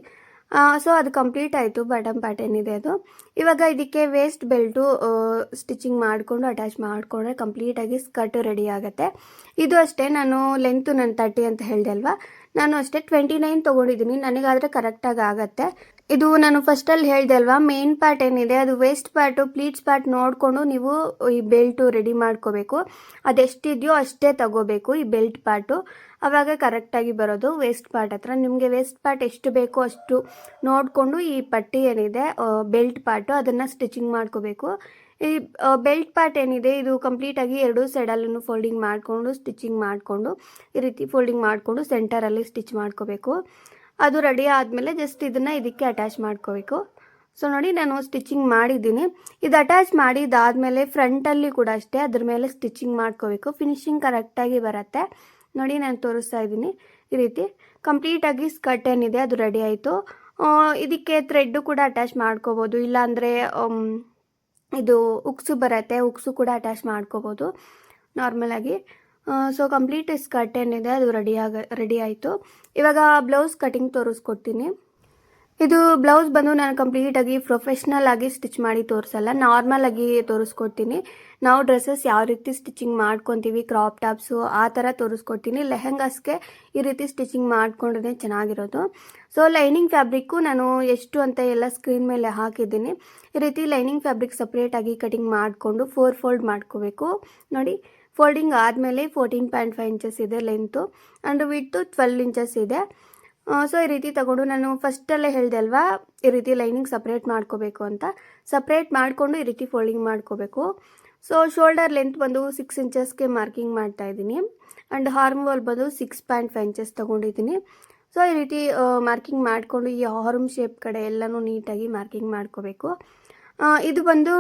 ಸೊ ಅದು ಕಂಪ್ಲೀಟ್ ಆಯಿತು ಬಾಟಮ್ ಪಾರ್ಟ್ ಏನಿದೆ ಅದು. ಇವಾಗ ಇದಕ್ಕೆ ವೇಸ್ಟ್ ಬೆಲ್ಟು ಸ್ಟಿಚಿಂಗ್ ಮಾಡಿಕೊಂಡು ಅಟ್ಯಾಚ್ ಮಾಡಿಕೊಂಡ್ರೆ ಕಂಪ್ಲೀಟಾಗಿ ಸ್ಕರ್ಟ್ ರೆಡಿ ಆಗುತ್ತೆ. ಇದು ಅಷ್ಟೇ, ನಾನು 30 ಅಂತ ಹೇಳಿದೆ ಅಲ್ವಾ, ನಾನು ಅಷ್ಟೇ 29 ತೊಗೊಂಡಿದ್ದೀನಿ. ನನಗಾದರೆ ಕರೆಕ್ಟಾಗಿ ಆಗುತ್ತೆ. ಇದು ನಾನು ಫಸ್ಟಲ್ಲಿ ಹೇಳಿದೆ ಅಲ್ವಾ, ಮೇನ್ ಪಾರ್ಟ್ ಏನಿದೆ ಅದು ವೇಸ್ಟ್ ಪಾರ್ಟು ಪ್ಲೀಟ್ಸ್ ಪಾರ್ಟ್ ನೋಡಿಕೊಂಡು ನೀವು ಈ ಬೆಲ್ಟು ರೆಡಿ ಮಾಡ್ಕೋಬೇಕು. ಅದೆಷ್ಟಿದೆಯೋ ಅಷ್ಟೇ ತಗೋಬೇಕು ಈ ಬೆಲ್ಟ್ ಪಾರ್ಟು, ಆವಾಗ ಕರೆಕ್ಟಾಗಿ ಬರೋದು. ವೇಸ್ಟ್ ಪಾರ್ಟ್ ಹತ್ರ ನಿಮಗೆ ವೇಸ್ಟ್ ಪಾರ್ಟ್ ಎಷ್ಟು ಬೇಕೋ ಅಷ್ಟು ನೋಡಿಕೊಂಡು ಈ ಪಟ್ಟಿ ಏನಿದೆ ಬೆಲ್ಟ್ ಪಾರ್ಟು ಅದನ್ನು ಸ್ಟಿಚಿಂಗ್ ಮಾಡ್ಕೋಬೇಕು. ಈ ಬೆಲ್ಟ್ ಪಾರ್ಟ್ ಏನಿದೆ ಇದು ಕಂಪ್ಲೀಟಾಗಿ ಎರಡೂ ಸೈಡಲ್ಲೂ ಫೋಲ್ಡಿಂಗ್ ಮಾಡಿಕೊಂಡು ಸ್ಟಿಚಿಂಗ್ ಮಾಡಿಕೊಂಡು ಈ ರೀತಿ ಫೋಲ್ಡಿಂಗ್ ಮಾಡಿಕೊಂಡು ಸೆಂಟರಲ್ಲಿ ಸ್ಟಿಚ್ ಮಾಡ್ಕೋಬೇಕು. ಅದು ರೆಡಿ ಆದಮೇಲೆ ಜಸ್ಟ್ ಇದನ್ನು ಇದಕ್ಕೆ ಅಟ್ಯಾಚ್ ಮಾಡ್ಕೋಬೇಕು. ಸೊ ನೋಡಿ, ನಾನು ಸ್ಟಿಚಿಂಗ್ ಮಾಡಿದ್ದೀನಿ. ಇದು ಅಟ್ಯಾಚ್ ಮಾಡಿದಾದಮೇಲೆ ಫ್ರಂಟಲ್ಲಿ ಕೂಡ ಅಷ್ಟೇ ಅದ್ರ ಮೇಲೆ ಸ್ಟಿಚಿಂಗ್ ಮಾಡ್ಕೋಬೇಕು. ಫಿನಿಶಿಂಗ್ ಕರೆಕ್ಟಾಗಿ ಬರುತ್ತೆ. ನೋಡಿ, ನಾನು ತೋರಿಸ್ತಾ ಇದ್ದೀನಿ. ಈ ರೀತಿ ಕಂಪ್ಲೀಟಾಗಿ ಸ್ಕರ್ಟ್ ಏನಿದೆ ಅದು ರೆಡಿ ಆಯಿತು. ಇದಕ್ಕೆ ಥ್ರೆಡ್ಡು ಕೂಡ ಅಟ್ಯಾಚ್ ಮಾಡ್ಕೋಬೋದು, ಇಲ್ಲಾಂದರೆ ಇದು ಉಕ್ಸು ಬರುತ್ತೆ, ಉಕ್ಸು ಕೂಡ ಅಟ್ಯಾಚ್ ಮಾಡ್ಕೋಬೋದು ನಾರ್ಮಲಾಗಿ. ಸೊ ಕಂಪ್ಲೀಟ್ ಸ್ಕರ್ಟ್ ಏನಿದೆ ಅದು ರೆಡಿ ಆಯಿತು. ಇವಾಗ ಬ್ಲೌಸ್ ಕಟಿಂಗ್ ತೋರಿಸ್ಕೊಡ್ತೀನಿ. ಇದು ಬ್ಲೌಸ್ ಬಂದು ನಾನು ಕಂಪ್ಲೀಟಾಗಿ ಪ್ರೊಫೆಷ್ನಲ್ ಆಗಿ ಸ್ಟಿಚ್ ಮಾಡಿ ತೋರಿಸಲ್ಲ, ನಾರ್ಮಲ್ ಆಗಿ ತೋರಿಸ್ಕೊಡ್ತೀನಿ. ನಾವು ಡ್ರೆಸ್ಸಸ್ ಯಾವ ರೀತಿ ಸ್ಟಿಚಿಂಗ್ ಮಾಡ್ಕೊತೀವಿ, ಕ್ರಾಪ್ ಟಾಪ್ಸು ಆ ಥರ ತೋರಿಸ್ಕೊಡ್ತೀನಿ. ಲೆಹೆಂಗಾಸ್ಗೆ ಈ ರೀತಿ ಸ್ಟಿಚಿಂಗ್ ಮಾಡ್ಕೊಂಡ್ರೆ ಚೆನ್ನಾಗಿರೋದು. ಸೊ ಲೈನಿಂಗ್ ಫ್ಯಾಬ್ರಿಕ್ಕು ನಾನು ಎಷ್ಟು ಅಂತ ಎಲ್ಲ ಸ್ಕ್ರೀನ್ ಮೇಲೆ ಹಾಕಿದ್ದೀನಿ. ಈ ರೀತಿ ಲೈನಿಂಗ್ ಫ್ಯಾಬ್ರಿಕ್ ಸಪ್ರೇಟಾಗಿ ಕಟಿಂಗ್ ಮಾಡಿಕೊಂಡು 4 ಫೋಲ್ಡ್ ಮಾಡ್ಕೋಬೇಕು. ನೋಡಿ, ಫೋಲ್ಡಿಂಗ್ ಆದಮೇಲೆ 14.5 ಇಂಚಸ್ ಇದೆ ಲೆಂತು, ಆ್ಯಂಡ್ ವಿಡ್ತು 12 ಇಂಚಸ್ ಇದೆ. ಸೊ ಈ ರೀತಿ ತಗೊಂಡು ನಾನು ಫಸ್ಟಲ್ಲೇ ಹೇಳಿದೆ ಅಲ್ವಾ, ಈ ರೀತಿ ಲೈನಿಂಗ್ ಸಪ್ರೇಟ್ ಮಾಡ್ಕೋಬೇಕು ಅಂತ. ಸಪ್ರೇಟ್ ಮಾಡಿಕೊಂಡು ಈ ರೀತಿ ಫೋಲ್ಡಿಂಗ್ ಮಾಡ್ಕೋಬೇಕು. ಸೊ ಶೋಲ್ಡರ್ ಲೆಂತ್ ಬಂದು 6 ಇಂಚಸ್ಗೆ ಮಾರ್ಕಿಂಗ್ ಮಾಡ್ತಾ ಇದ್ದೀನಿ, ಆ್ಯಂಡ್ ಹಾರ್ಮ್ ವಾಲ್ ಬಂದು 6.5 ಇಂಚಸ್ ತೊಗೊಂಡಿದ್ದೀನಿ. ಸೊ ಈ ರೀತಿ ಮಾರ್ಕಿಂಗ್ ಮಾಡಿಕೊಂಡು ಈ ಹಾರ್ಮ್ ಶೇಪ್ ಕಡೆ ಎಲ್ಲನೂ ನೀಟಾಗಿ ಮಾರ್ಕಿಂಗ್ ಮಾಡ್ಕೋಬೇಕು. ಇದು ಬಂದು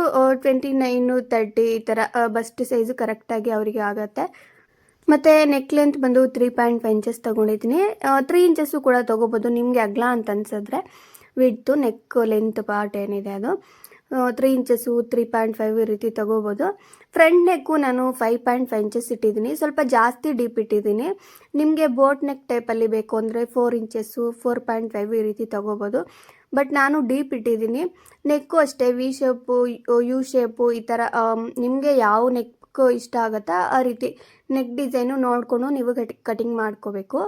29, 30 ಈ ಥರ ಬಸ್ಟ್ ಸೈಜು ಕರೆಕ್ಟಾಗಿ ಅವರಿಗೆ ಆಗುತ್ತೆ. ಮತ್ತು ನೆಕ್ ಲೆಂತ್ ಬಂದು 3.5 ಇಂಚಸ್ ತೊಗೊಂಡಿದ್ದೀನಿ. 3 ಇಂಚಸ್ಸು ಕೂಡ ತೊಗೋಬೋದು ನಿಮಗೆ ಅಗಲ ಅಂತ ಅನ್ಸಿದ್ರೆ. ವಿಡ್ತು ನೆಕ್ ಲೆಂತ್ ಪಾರ್ಟ್ ಏನಿದೆ ಅದು 3 ಇಂಚಸ್ಸು 3.5 ಈ ರೀತಿ ತೊಗೋಬೋದು. ಫ್ರಂಟ್ ನೆಕ್ಕು ನಾನು 5.5 ಇಂಚಸ್ ಇಟ್ಟಿದ್ದೀನಿ, ಸ್ವಲ್ಪ ಜಾಸ್ತಿ ಡೀಪ್ ಇಟ್ಟಿದ್ದೀನಿ. ನಿಮಗೆ ಬೋಟ್ ನೆಕ್ ಟೈಪಲ್ಲಿ ಬೇಕು ಅಂದರೆ 4 ಇಂಚಸ್ಸು 4.5 ಈ ರೀತಿ ತೊಗೋಬೋದು. ಬಟ್ ನಾನು ಡೀಪ್ ಇಟ್ಟಿದ್ದೀನಿ. ನೆಕ್ಕು ಅಷ್ಟೇ ವಿ ಶೇಪು, ಯು ಶೇಪು ಈ ಥರ ನಿಮಗೆ ಯಾವ ನೆಕ್ ಇಷ್ಟ ಆಗುತ್ತಾ ಆ ರೀತಿ ನೆಕ್ ಡಿಸೈನು ನೋಡಿಕೊಂಡು ನೀವು ಕಟಿಂಗ್ ಮಾಡ್ಕೋಬೇಕು.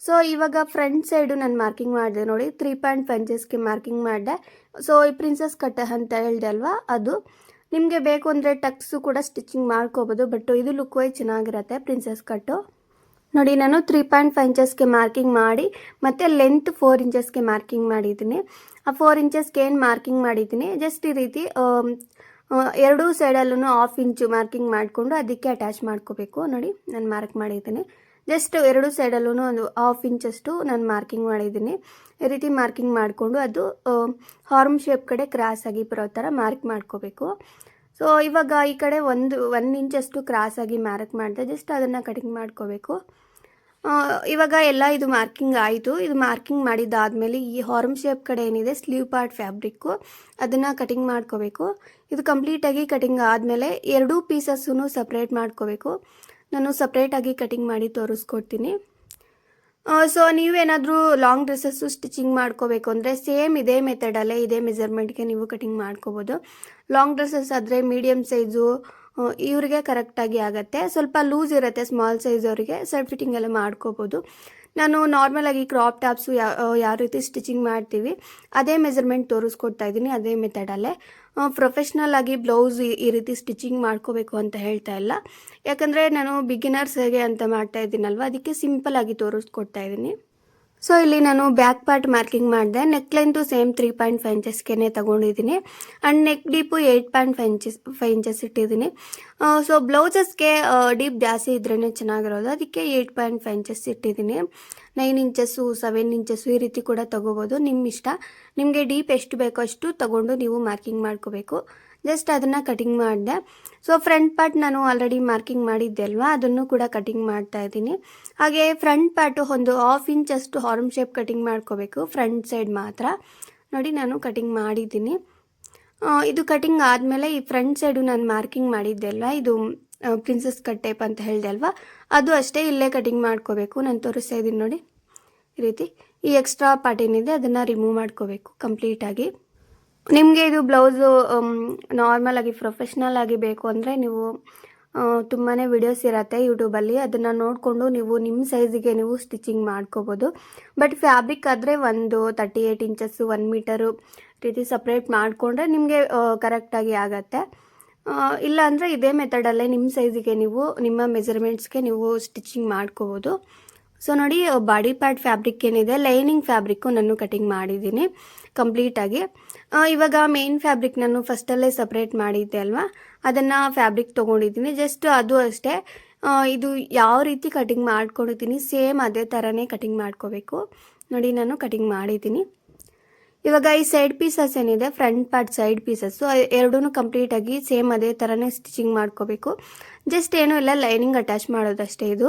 ಸೊ ಇವಾಗ ಫ್ರಂಟ್ ಸೈಡು ನಾನು ಮಾರ್ಕಿಂಗ್ ಮಾಡಿದೆ ನೋಡಿ, 3.5 ಇಂಚಸ್ಗೆ ಮಾರ್ಕಿಂಗ್ ಮಾಡಿದೆ. ಸೊ ಈ ಪ್ರಿನ್ಸಸ್ ಕಟ್ ಅಂತ ಹೇಳಿದೆ ಅಲ್ವಾ, ಅದು ನಿಮಗೆ ಬೇಕು ಅಂದರೆ ಟಕ್ಸು ಕೂಡ ಸ್ಟಿಚಿಂಗ್ ಮಾಡ್ಕೋಬೋದು. ಬಟ್ ಇದು ಲುಕ್ ವೈಸ್ ಚೆನ್ನಾಗಿರುತ್ತೆ ಪ್ರಿನ್ಸಸ್ ಕಟ್ಟು. ನೋಡಿ, ನಾನು 3.5 ಇಂಚಸ್ಗೆ ಮಾರ್ಕಿಂಗ್ ಮಾಡಿ ಮತ್ತು ಲೆಂತ್ 4 ಇಂಚಸ್ಗೆ ಮಾರ್ಕಿಂಗ್ ಮಾಡಿದ್ದೀನಿ. ಆ 4 ಇಂಚಸ್ಗೆ ಏನು ಮಾರ್ಕಿಂಗ್ ಮಾಡಿದ್ದೀನಿ, ಜಸ್ಟ್ ಈ ರೀತಿ ಎರಡೂ ಸೈಡಲ್ಲೂ 1/2 ಇಂಚು ಮಾರ್ಕಿಂಗ್ ಮಾಡಿಕೊಂಡು ಅದಕ್ಕೆ ಅಟ್ಯಾಚ್ ಮಾಡ್ಕೋಬೇಕು. ನೋಡಿ, ನಾನು ಮಾರ್ಕ್ ಮಾಡಿದ್ದೀನಿ. ಜಸ್ಟ್ ಎರಡೂ ಸೈಡಲ್ಲೂ ಒಂದು 1/2 ಇಂಚಷ್ಟು ನಾನು ಮಾರ್ಕಿಂಗ್ ಮಾಡಿದ್ದೀನಿ. ಈ ರೀತಿ ಮಾರ್ಕಿಂಗ್ ಮಾಡಿಕೊಂಡು ಅದು ಹಾರ್ಮ್ ಶೇಪ್ ಕಡೆ ಕ್ರಾಸಾಗಿ ಬರೋ ಥರ ಮಾರ್ಕ್ ಮಾಡ್ಕೋಬೇಕು. ಸೊ ಇವಾಗ ಈ ಕಡೆ 1 ಇಂಚಷ್ಟು ಕ್ರಾಸಾಗಿ ಮಾರ್ಕ್ ಮಾಡಿದೆ, ಜಸ್ಟ್ ಅದನ್ನು ಕಟಿಂಗ್ ಮಾಡ್ಕೋಬೇಕು. ಇವಾಗ ಎಲ್ಲ ಇದು ಮಾರ್ಕಿಂಗ್ ಆಯಿತು. ಇದು ಮಾರ್ಕಿಂಗ್ ಮಾಡಿದ್ದಾದಮೇಲೆ ಈ ಹಾರ್ಮ್ ಶೇಪ್ ಕಡೆ ಏನಿದೆ ಸ್ಲೀವ್ ಪಾರ್ಟ್ ಫ್ಯಾಬ್ರಿಕ್ಕು ಅದನ್ನು ಕಟಿಂಗ್ ಮಾಡ್ಕೋಬೇಕು. ಇದು ಕಂಪ್ಲೀಟಾಗಿ ಕಟಿಂಗ್ ಆದಮೇಲೆ ಎರಡೂ ಪೀಸಸ್ಸೂ ಸಪ್ರೇಟ್ ಮಾಡ್ಕೋಬೇಕು. ನಾನು ಸಪ್ರೇಟಾಗಿ ಕಟಿಂಗ್ ಮಾಡಿ ತೋರಿಸ್ಕೊಡ್ತೀನಿ. ಸೊ ನೀವೇನಾದರೂ ಲಾಂಗ್ ಡ್ರೆಸ್ಸಸ್ಸು ಸ್ಟಿಚಿಂಗ್ ಮಾಡ್ಕೋಬೇಕು ಅಂದರೆ ಸೇಮ್ ಇದೇ ಮೆಥಡಲ್ಲೇ ಇದೇ ಮೆಜರ್ಮೆಂಟ್ಗೆ ನೀವು ಕಟಿಂಗ್ ಮಾಡ್ಕೋಬೋದು. ಲಾಂಗ್ ಡ್ರೆಸ್ಸಸ್ ಆದರೆ ಮೀಡಿಯಮ್ ಸೈಜು ಇವರಿಗೆ ಕರೆಕ್ಟಾಗಿ ಆಗುತ್ತೆ. ಸ್ವಲ್ಪ ಲೂಸ್ ಇರುತ್ತೆ ಸ್ಮಾಲ್ ಸೈಜ್ ಅವರಿಗೆ, ಸೈಡ್ ಫಿಟ್ಟಿಂಗ್ ಎಲ್ಲ ಮಾಡ್ಕೋಬೋದು. ನಾನು ನಾರ್ಮಲಾಗಿ ಕ್ರಾಪ್ ಟಾಪ್ಸು ಯಾವ ರೀತಿ ಸ್ಟಿಚಿಂಗ್ ಮಾಡ್ತೀವಿ ಅದೇ ಮೆಜರ್ಮೆಂಟ್ ತೋರಿಸ್ಕೊಡ್ತಾ ಇದ್ದೀನಿ, ಅದೇ ಮೆಥಡಲ್ಲೇ. ಪ್ರೊಫೆಷ್ನಲ್ ಆಗಿ ಬ್ಲೌಸ್ ಈ ರೀತಿ ಸ್ಟಿಚಿಂಗ್ ಮಾಡ್ಕೋಬೇಕು ಅಂತ ಹೇಳ್ತಾ ಇಲ್ಲ, ಯಾಕಂದರೆ ನಾನು ಬಿಗಿನರ್ಸ್ಗೆ ಅಂತ ಮಾಡ್ತಾ ಇದ್ದೀನಲ್ವ, ಅದಕ್ಕೆ ಸಿಂಪಲ್ಲಾಗಿ ತೋರಿಸ್ಕೊಡ್ತಾ ಇದ್ದೀನಿ. ಸೊ ಇಲ್ಲಿ ನಾನು ಬ್ಯಾಕ್ ಪಾರ್ಟ್ ಮಾರ್ಕಿಂಗ್ ಮಾಡಿದೆ. ನೆಕ್ ಲೆಂತು ಸೇಮ್ 3.5 ಇಂಚಸ್ಗೆ ತೊಗೊಂಡಿದ್ದೀನಿ, ಆ್ಯಂಡ್ ನೆಕ್ ಡೀಪು 8.5 ಇಂಚಸ್ ಇಟ್ಟಿದ್ದೀನಿ. ಸೊ ಬ್ಲೌಸಸ್ಗೆ ಡೀಪ್ ಜಾಸ್ತಿ ಇದ್ರೇ ಚೆನ್ನಾಗಿರೋದು, ಅದಕ್ಕೆ 8.5 ಇಂಚಸ್ ಇಟ್ಟಿದ್ದೀನಿ. 9 ಇಂಚಸ್ಸು 7 ಇಂಚಸ್ಸು ಈ ರೀತಿ ಕೂಡ ತೊಗೋಬೋದು, ನಿಮ್ಮ ಇಷ್ಟ. ನಿಮಗೆ ಡೀಪ್ ಎಷ್ಟು ಬೇಕೋ ಅಷ್ಟು ತೊಗೊಂಡು ನೀವು ಮಾರ್ಕಿಂಗ್ ಮಾಡ್ಕೋಬೇಕು. ಜಸ್ಟ್ ಅದನ್ನು ಕಟಿಂಗ್ ಮಾಡಿದೆ. ಸೊ ಫ್ರಂಟ್ ಪಾರ್ಟ್ ನಾನು ಆಲ್ರೆಡಿ ಮಾರ್ಕಿಂಗ್ ಮಾಡಿದ್ದೆ ಅಲ್ವಾ, ಅದನ್ನು ಕೂಡ ಕಟಿಂಗ್ ಮಾಡ್ತಾ ಇದ್ದೀನಿ. ಹಾಗೆ ಫ್ರಂಟ್ ಪಾರ್ಟು ಒಂದು 1/2 ಇಂಚಷ್ಟು ಹಾರ್ಮ್ ಶೇಪ್ ಕಟಿಂಗ್ ಮಾಡ್ಕೋಬೇಕು, ಫ್ರಂಟ್ ಸೈಡ್ ಮಾತ್ರ. ನೋಡಿ, ನಾನು ಕಟಿಂಗ್ ಮಾಡಿದ್ದೀನಿ. ಇದು ಕಟಿಂಗ್ ಆದಮೇಲೆ ಈ ಫ್ರಂಟ್ ಸೈಡು ನಾನು ಮಾರ್ಕಿಂಗ್ ಮಾಡಿದ್ದೆ ಅಲ್ವಾ, ಇದು ಪ್ರಿನ್ಸಸ್ ಕಟ್ ಟೈಪ್ ಅಂತ ಹೇಳಿದೆ ಅಲ್ವಾ, ಅದು ಅಷ್ಟೇ ಇಲ್ಲೇ ಕಟಿಂಗ್ ಮಾಡ್ಕೋಬೇಕು. ನಾನು ತೋರಿಸ್ತಾ ಇದ್ದೀನಿ ನೋಡಿ, ಈ ರೀತಿ ಈ ಎಕ್ಸ್ಟ್ರಾ ಪಾರ್ಟ್ ಏನಿದೆ ಅದನ್ನು ರಿಮೂವ್ ಮಾಡ್ಕೋಬೇಕು ಕಂಪ್ಲೀಟಾಗಿ. ನಿಮಗೆ ಇದು ಬ್ಲೌಸು ನಾರ್ಮಲಾಗಿ ಪ್ರೊಫೆಷ್ನಲ್ ಆಗಿ ಬೇಕು ಅಂದರೆ ನೀವು ತುಂಬಾ ವಿಡಿಯೋಸ್ ಇರುತ್ತೆ ಯೂಟ್ಯೂಬಲ್ಲಿ, ಅದನ್ನು ನೋಡಿಕೊಂಡು ನೀವು ನಿಮ್ಮ ಸೈಜಿಗೆ ನೀವು ಸ್ಟಿಚಿಂಗ್ ಮಾಡ್ಕೋಬೋದು. ಬಟ್ ಫ್ಯಾಬ್ರಿಕ್ ಆದರೆ ಒಂದು 38 ಇಂಚಸ್ಸು 1 ಮೀಟರು ರೀತಿ ಸಪ್ರೇಟ್ ಮಾಡಿಕೊಂಡ್ರೆ ನಿಮಗೆ ಕರೆಕ್ಟಾಗಿ ಆಗುತ್ತೆ. ಇಲ್ಲ ಅಂದರೆ ಇದೇ ಮೆಥಡಲ್ಲೇ ನಿಮ್ಮ ಸೈಜಿಗೆ ನೀವು ನಿಮ್ಮ ಮೆಜರ್ಮೆಂಟ್ಸ್ಗೆ ನೀವು ಸ್ಟಿಚಿಂಗ್ ಮಾಡ್ಕೋಬೋದು. ಸೊ ನೋಡಿ, ಬಾಡಿ ಪಾರ್ಟ್ ಫ್ಯಾಬ್ರಿಕ್ ಏನಿದೆ ಲೈನಿಂಗ್ ಫ್ಯಾಬ್ರಿಕ್ಕು ನಾನು ಕಟಿಂಗ್ ಮಾಡಿದ್ದೀನಿ ಕಂಪ್ಲೀಟಾಗಿ. ಇವಾಗ ಮೇನ್ ಫ್ಯಾಬ್ರಿಕ್ ನಾನು ಫಸ್ಟಲ್ಲೇ ಸಪ್ರೇಟ್ ಮಾಡಿದ್ದೆ ಅಲ್ವಾ, ಅದನ್ನು ಫ್ಯಾಬ್ರಿಕ್ ತೊಗೊಂಡಿದ್ದೀನಿ. ಜಸ್ಟ್ ಅದು ಅಷ್ಟೇ, ಇದು ಯಾವ ರೀತಿ ಕಟಿಂಗ್ ಮಾಡ್ಕೊಂಡಿದ್ದೀನಿ ಸೇಮ್ ಅದೇ ಥರನೇ ಕಟಿಂಗ್ ಮಾಡ್ಕೋಬೇಕು. ನೋಡಿ, ನಾನು ಕಟಿಂಗ್ ಮಾಡಿದ್ದೀನಿ. ಇವಾಗ ಈ ಸೈಡ್ ಪೀಸಸ್ ಏನಿದೆ ಫ್ರಂಟ್ ಪಾರ್ಟ್ ಸೈಡ್ ಪೀಸಸ್ಸು ಎರಡೂ ಕಂಪ್ಲೀಟಾಗಿ ಸೇಮ್ ಅದೇ ಥರನೇ ಸ್ಟಿಚಿಂಗ್ ಮಾಡ್ಕೋಬೇಕು. ಜಸ್ಟ್ ಏನೂ ಇಲ್ಲ, ಲೈನಿಂಗ್ ಅಟ್ಯಾಚ್ ಮಾಡೋದಷ್ಟೇ. ಇದು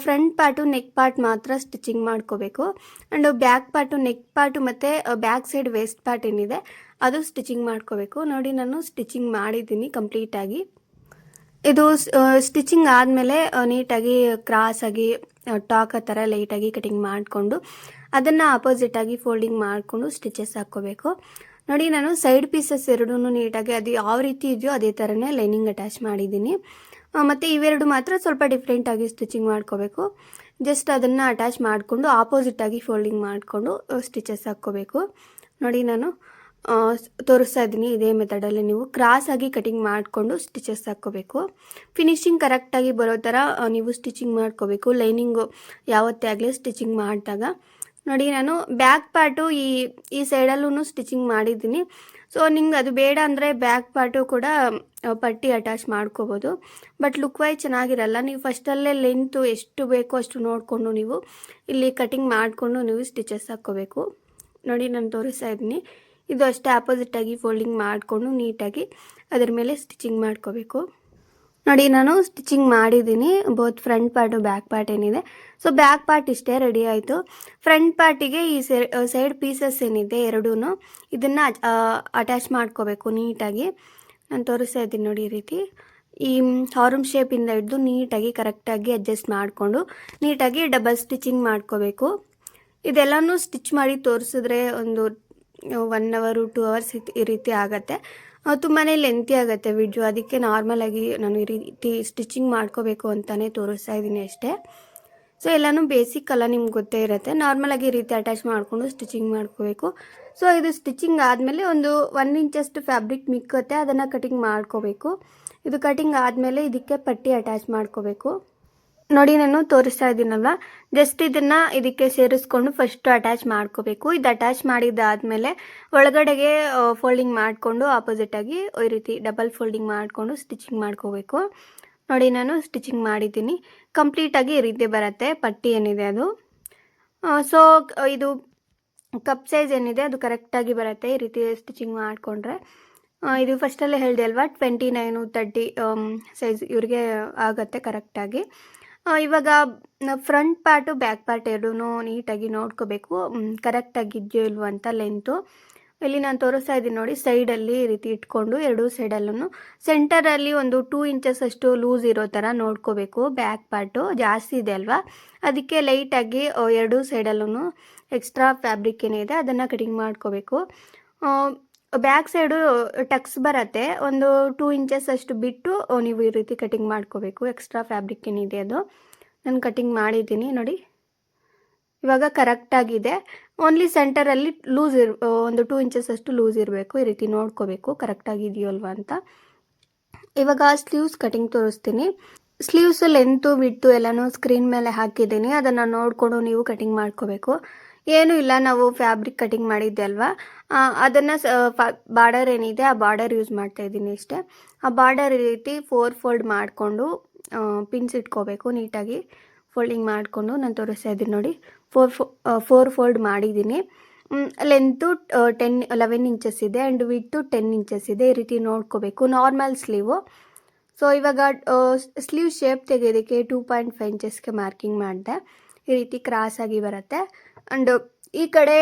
ಫ್ರಂಟ್ ಪಾರ್ಟು ನೆಕ್ ಪಾರ್ಟ್ ಮಾತ್ರ ಸ್ಟಿಚಿಂಗ್ ಮಾಡ್ಕೋಬೇಕು, and back part neck part ಮತ್ತು ಬ್ಯಾಕ್ ಸೈಡ್ ವೇಸ್ಟ್ ಪಾರ್ಟ್ ಏನಿದೆ ಅದು ಸ್ಟಿಚಿಂಗ್ ಮಾಡ್ಕೋಬೇಕು. ನೋಡಿ, ನಾನು ಸ್ಟಿಚಿಂಗ್ ಮಾಡಿದ್ದೀನಿ ಕಂಪ್ಲೀಟಾಗಿ. ಇದು ಸ್ಟಿಚಿಂಗ್ ಆದಮೇಲೆ ನೀಟಾಗಿ ಕ್ರಾಸಾಗಿ ಟಾಕ್ ಥರ ಲೈಟಾಗಿ ಕಟಿಂಗ್ ಮಾಡಿಕೊಂಡು ಅದನ್ನು ಆಪೋಸಿಟಾಗಿ ಫೋಲ್ಡಿಂಗ್ ಮಾಡಿಕೊಂಡು ಸ್ಟಿಚಸ್ ಹಾಕ್ಕೋಬೇಕು. ನೋಡಿ, ನಾನು ಸೈಡ್ ಪೀಸಸ್ ಎರಡೂ ನೀಟಾಗಿ ಅದು ಯಾವ ರೀತಿ ಇದೆಯೋ ಅದೇ ಥರನೇ ಲೈನಿಂಗ್ ಅಟ್ಯಾಚ್ ಮಾಡಿದ್ದೀನಿ. ಮತ್ತು ಇವೆರಡು ಮಾತ್ರ ಸ್ವಲ್ಪ ಡಿಫ್ರೆಂಟಾಗಿ ಸ್ಟಿಚಿಂಗ್ ಮಾಡ್ಕೋಬೇಕು. ಜಸ್ಟ್ ಅದನ್ನು ಅಟ್ಯಾಚ್ ಮಾಡಿಕೊಂಡು ಆಪೋಸಿಟಾಗಿ ಫೋಲ್ಡಿಂಗ್ ಮಾಡಿಕೊಂಡು ಸ್ಟಿಚಸ್ ಹಾಕ್ಕೋಬೇಕು. ನೋಡಿ, ನಾನು ತೋರಿಸ್ತಾ ಇದ್ದೀನಿ. ಇದೇ ಮೆಥಡಲ್ಲಿ ನೀವು ಕ್ರಾಸಾಗಿ ಕಟಿಂಗ್ ಮಾಡಿಕೊಂಡು ಸ್ಟಿಚಸ್ ಹಾಕ್ಕೋಬೇಕು. ಫಿನಿಶಿಂಗ್ ಕರೆಕ್ಟಾಗಿ ಬರೋ ಥರ ನೀವು ಸ್ಟಿಚಿಂಗ್ ಮಾಡ್ಕೋಬೇಕು. ಲೈನಿಂಗು ಯಾವತ್ತೇ ಆಗಲಿ ಸ್ಟಿಚಿಂಗ್ ಮಾಡಿದಾಗ. ನೋಡಿ, ನಾನು ಬ್ಯಾಕ್ ಪಾರ್ಟು ಈ ಸೈಡಲ್ಲೂ ಸ್ಟಿಚಿಂಗ್ ಮಾಡಿದ್ದೀನಿ. ಸೊ ನಿಮ್ಗೆ ಅದು ಬೇಡ ಅಂದರೆ ಬ್ಯಾಕ್ ಪಾರ್ಟು ಕೂಡ ಪಟ್ಟಿ ಅಟ್ಯಾಚ್ ಮಾಡ್ಕೋಬೋದು. ಬಟ್ ಲುಕ್ ವೈಸ್ ಚೆನ್ನಾಗಿರಲ್ಲ. ನೀವು ಫಸ್ಟಲ್ಲೇ ಲೆಂತು ಎಷ್ಟು ಬೇಕೋ ಅಷ್ಟು ನೋಡಿಕೊಂಡು ನೀವು ಇಲ್ಲಿ ಕಟಿಂಗ್ ಮಾಡಿಕೊಂಡು ನೀವು ಸ್ಟಿಚಸ್ ಹಾಕ್ಕೋಬೇಕು. ನೋಡಿ, ನಾನು ತೋರಿಸ್ತಾ ಇದ್ದೀನಿ. ಇದು ಅಷ್ಟೇ ಆಪೋಸಿಟಾಗಿ ಫೋಲ್ಡಿಂಗ್ ಮಾಡಿಕೊಂಡು ನೀಟಾಗಿ ಅದರ ಮೇಲೆ ಸ್ಟಿಚಿಂಗ್ ಮಾಡ್ಕೋಬೇಕು. ನೋಡಿ, ನಾನು ಸ್ಟಿಚಿಂಗ್ ಮಾಡಿದ್ದೀನಿ. Both front part back part ಏನಿದೆ. ಸೊ ಬ್ಯಾಕ್ ಪಾರ್ಟ್ ಇಷ್ಟೇ ರೆಡಿ ಆಯಿತು. ಫ್ರಂಟ್ ಪಾರ್ಟಿಗೆ ಈ ಸೈಡ್ ಪೀಸಸ್ ಏನಿದೆ ಎರಡೂ ಇದನ್ನು ಅಟ್ಯಾಚ್ ಮಾಡ್ಕೋಬೇಕು ನೀಟಾಗಿ. ನಾನು ತೋರಿಸ್ತಾ ಇದ್ದೀನಿ ನೋಡಿ, ಈ ರೀತಿ ಈ ಹಾರ್ಮ್ ಶೇಪಿಂದ ಹಿಡಿದು ನೀಟಾಗಿ ಕರೆಕ್ಟಾಗಿ ಅಡ್ಜಸ್ಟ್ ಮಾಡಿಕೊಂಡು ನೀಟಾಗಿ ಡಬಲ್ ಸ್ಟಿಚಿಂಗ್ ಮಾಡ್ಕೋಬೇಕು. ಇದೆಲ್ಲನೂ ಸ್ಟಿಚ್ ಮಾಡಿ ತೋರಿಸಿದ್ರೆ ಒಂದು 1 hour 2 hours ಈ ರೀತಿ ಆಗುತ್ತೆ. ತುಂಬಾ ಲೆಂತಿ ಆಗುತ್ತೆ ವಿಡಿಯೋ. ಅದಕ್ಕೆ ನಾರ್ಮಲಾಗಿ ನಾನು ಈ ರೀತಿ ಸ್ಟಿಚಿಂಗ್ ಮಾಡ್ಕೋಬೇಕು ಅಂತಲೇ ತೋರಿಸ್ತಾ ಇದ್ದೀನಿ ಅಷ್ಟೇ. ಸೊ ಎಲ್ಲನೂ ಬೇಸಿಕ್ ಎಲ್ಲ ನಿಮ್ಗೆ ಗೊತ್ತೇ ಇರುತ್ತೆ. ನಾರ್ಮಲಾಗಿ ಈ ರೀತಿ ಅಟ್ಯಾಚ್ ಮಾಡಿಕೊಂಡು ಸ್ಟಿಚಿಂಗ್ ಮಾಡ್ಕೋಬೇಕು. ಸೊ ಇದು ಸ್ಟಿಚಿಂಗ್ ಆದಮೇಲೆ ಒಂದು 1 ಇಂಚಷ್ಟು ಫ್ಯಾಬ್ರಿಕ್ ಮಿಕ್ಕುತ್ತೆ, ಅದನ್ನು ಕಟಿಂಗ್ ಮಾಡ್ಕೋಬೇಕು. ಇದು ಕಟಿಂಗ್ ಆದಮೇಲೆ ಇದಕ್ಕೆ ಪಟ್ಟಿ ಅಟ್ಯಾಚ್ ಮಾಡ್ಕೋಬೇಕು. ನೋಡಿ, ನಾನು ತೋರಿಸ್ತಾ ಇದ್ದೀನಲ್ವ, ಜಸ್ಟ್ ಇದನ್ನು ಇದಕ್ಕೆ ಸೇರಿಸ್ಕೊಂಡು ಫಸ್ಟ್ ಅಟ್ಯಾಚ್ ಮಾಡ್ಕೋಬೇಕು. ಇದು ಅಟ್ಯಾಚ್ ಮಾಡಿದ್ದಾದಮೇಲೆ ಒಳಗಡೆಗೆ ಫೋಲ್ಡಿಂಗ್ ಮಾಡಿಕೊಂಡು ಆಪೋಸಿಟಾಗಿ ಈ ರೀತಿ ಡಬಲ್ ಫೋಲ್ಡಿಂಗ್ ಮಾಡಿಕೊಂಡು ಸ್ಟಿಚಿಂಗ್ ಮಾಡ್ಕೋಬೇಕು. ನೋಡಿ, ನಾನು ಸ್ಟಿಚಿಂಗ್ ಮಾಡಿದ್ದೀನಿ. ಕಂಪ್ಲೀಟಾಗಿ ಈ ರೀತಿ ಬರುತ್ತೆ ಪಟ್ಟಿ ಏನಿದೆ ಅದು. ಸೊ ಇದು ಕಪ್ ಸೈಜ್ ಏನಿದೆ ಅದು ಕರೆಕ್ಟಾಗಿ ಬರುತ್ತೆ ಈ ರೀತಿ ಸ್ಟಿಚಿಂಗ್ ಮಾಡಿಕೊಂಡ್ರೆ. ಇದು ಫಸ್ಟಲ್ಲೇ ಹೇಳಿದೆ ಅಲ್ವಾ, 29 30 ಸೈಜ್ ಇವ್ರಿಗೆ ಆಗುತ್ತೆ ಕರೆಕ್ಟಾಗಿ. ಇವಾಗ ಫ್ರಂಟ್ ಪಾರ್ಟು ಬ್ಯಾಕ್ ಪಾರ್ಟ್ ಎರಡೂ ನೀಟಾಗಿ ನೋಡ್ಕೋಬೇಕು ಕರೆಕ್ಟಾಗಿದೆಯೋ ಇಲ್ವೋ ಅಂತ ಲೆಂತು. ಇಲ್ಲಿ ನಾನು ತೋರಿಸ್ತಾ ಇದ್ದೀನಿ ನೋಡಿ, ಸೈಡಲ್ಲಿ ಈ ರೀತಿ ಇಟ್ಕೊಂಡು ಎರಡೂ ಸೈಡಲ್ಲೂ ಸೆಂಟರಲ್ಲಿ ಒಂದು 2 inches ಅಷ್ಟು ಲೂಸ್ ಇರೋ ಥರ ನೋಡ್ಕೋಬೇಕು. ಬ್ಯಾಕ್ ಪಾರ್ಟು ಜಾಸ್ತಿ ಇದೆ ಅಲ್ವಾ, ಅದಕ್ಕೆ ಲೈಟಾಗಿ ಎರಡೂ ಸೈಡಲ್ಲೂ ಎಕ್ಸ್ಟ್ರಾ ಫ್ಯಾಬ್ರಿಕ್ ಏನಿದೆ ಅದನ್ನು ಕಟಿಂಗ್ ಮಾಡ್ಕೋಬೇಕು. ಬ್ಯಾಕ್ ಸೈಡು ಟಕ್ಸ್ ಬರುತ್ತೆ, ಒಂದು 2 inches ಅಷ್ಟು ಬಿಟ್ಟು ನೀವು ಈ ರೀತಿ ಕಟಿಂಗ್ ಮಾಡ್ಕೋಬೇಕು. ಎಕ್ಸ್ಟ್ರಾ ಫ್ಯಾಬ್ರಿಕ್ ಏನಿದೆ ಅದು ನಾನು ಕಟಿಂಗ್ ಮಾಡಿದ್ದೀನಿ ನೋಡಿ. ಇವಾಗ ಕರೆಕ್ಟಾಗಿದೆ. ಓನ್ಲಿ ಸೆಂಟರಲ್ಲಿ ಲೂಸ್ ಒಂದು 2 inches ಅಷ್ಟು ಲೂಸ್ ಇರಬೇಕು. ಈ ರೀತಿ ನೋಡ್ಕೋಬೇಕು ಕರೆಕ್ಟಾಗಿದೆಯೋ ಅಲ್ವಾ ಅಂತ. ಇವಾಗ ಸ್ಲೀವ್ಸ್ ಕಟಿಂಗ್ ತೋರಿಸ್ತೀನಿ. ಸ್ಲೀವ್ಸ್ ಲೆಂತು ವಿಡ್ತು ಎಲ್ಲನೂ ಸ್ಕ್ರೀನ್ ಮೇಲೆ ಹಾಕಿದ್ದೀನಿ. ಅದನ್ನು ನೋಡಿಕೊಂಡು ನೀವು ಕಟಿಂಗ್ ಮಾಡ್ಕೋಬೇಕು. ಏನೂ ಇಲ್ಲ, ನಾವು ಫ್ಯಾಬ್ರಿಕ್ ಕಟಿಂಗ್ ಮಾಡಿದ್ದೆ ಅಲ್ವಾ, ಅದನ್ನು ಬಾರ್ಡರ್ ಏನಿದೆ ಆ ಬಾರ್ಡರ್ ಯೂಸ್ ಮಾಡ್ತಾ ಇದ್ದೀನಿ ಅಷ್ಟೇ. ಆ ಬಾರ್ಡರ್ ಈ ರೀತಿ 4 fold ಮಾಡಿಕೊಂಡು ಪಿನ್ಸ್ ಇಟ್ಕೋಬೇಕು. ನೀಟಾಗಿ ಫೋಲ್ಡಿಂಗ್ ಮಾಡಿಕೊಂಡು ನಾನು ತೋರಿಸ್ತಾ ಇದ್ದೀನಿ ನೋಡಿ, 4 fold ಮಾಡಿದ್ದೀನಿ. ಲೆಂತು 11 inches ಇದೆ ಆ್ಯಂಡ್ ವಿಡ್ತು 10 inches ಇದೆ. ಈ ರೀತಿ ನೋಡ್ಕೋಬೇಕು. Normal sleeve. ಸೊ ಇವಾಗ ಸ್ಲೀವ್ ಶೇಪ್ ತೆಗೆಯೋದಕ್ಕೆ 2.5 inchesಗೆ ಮಾರ್ಕಿಂಗ್ ಮಾಡಿದೆ. ಈ ರೀತಿ ಕ್ರಾಸಾಗಿ ಬರುತ್ತೆ. ಆ್ಯಂಡ್ ಈ ಕಡೆ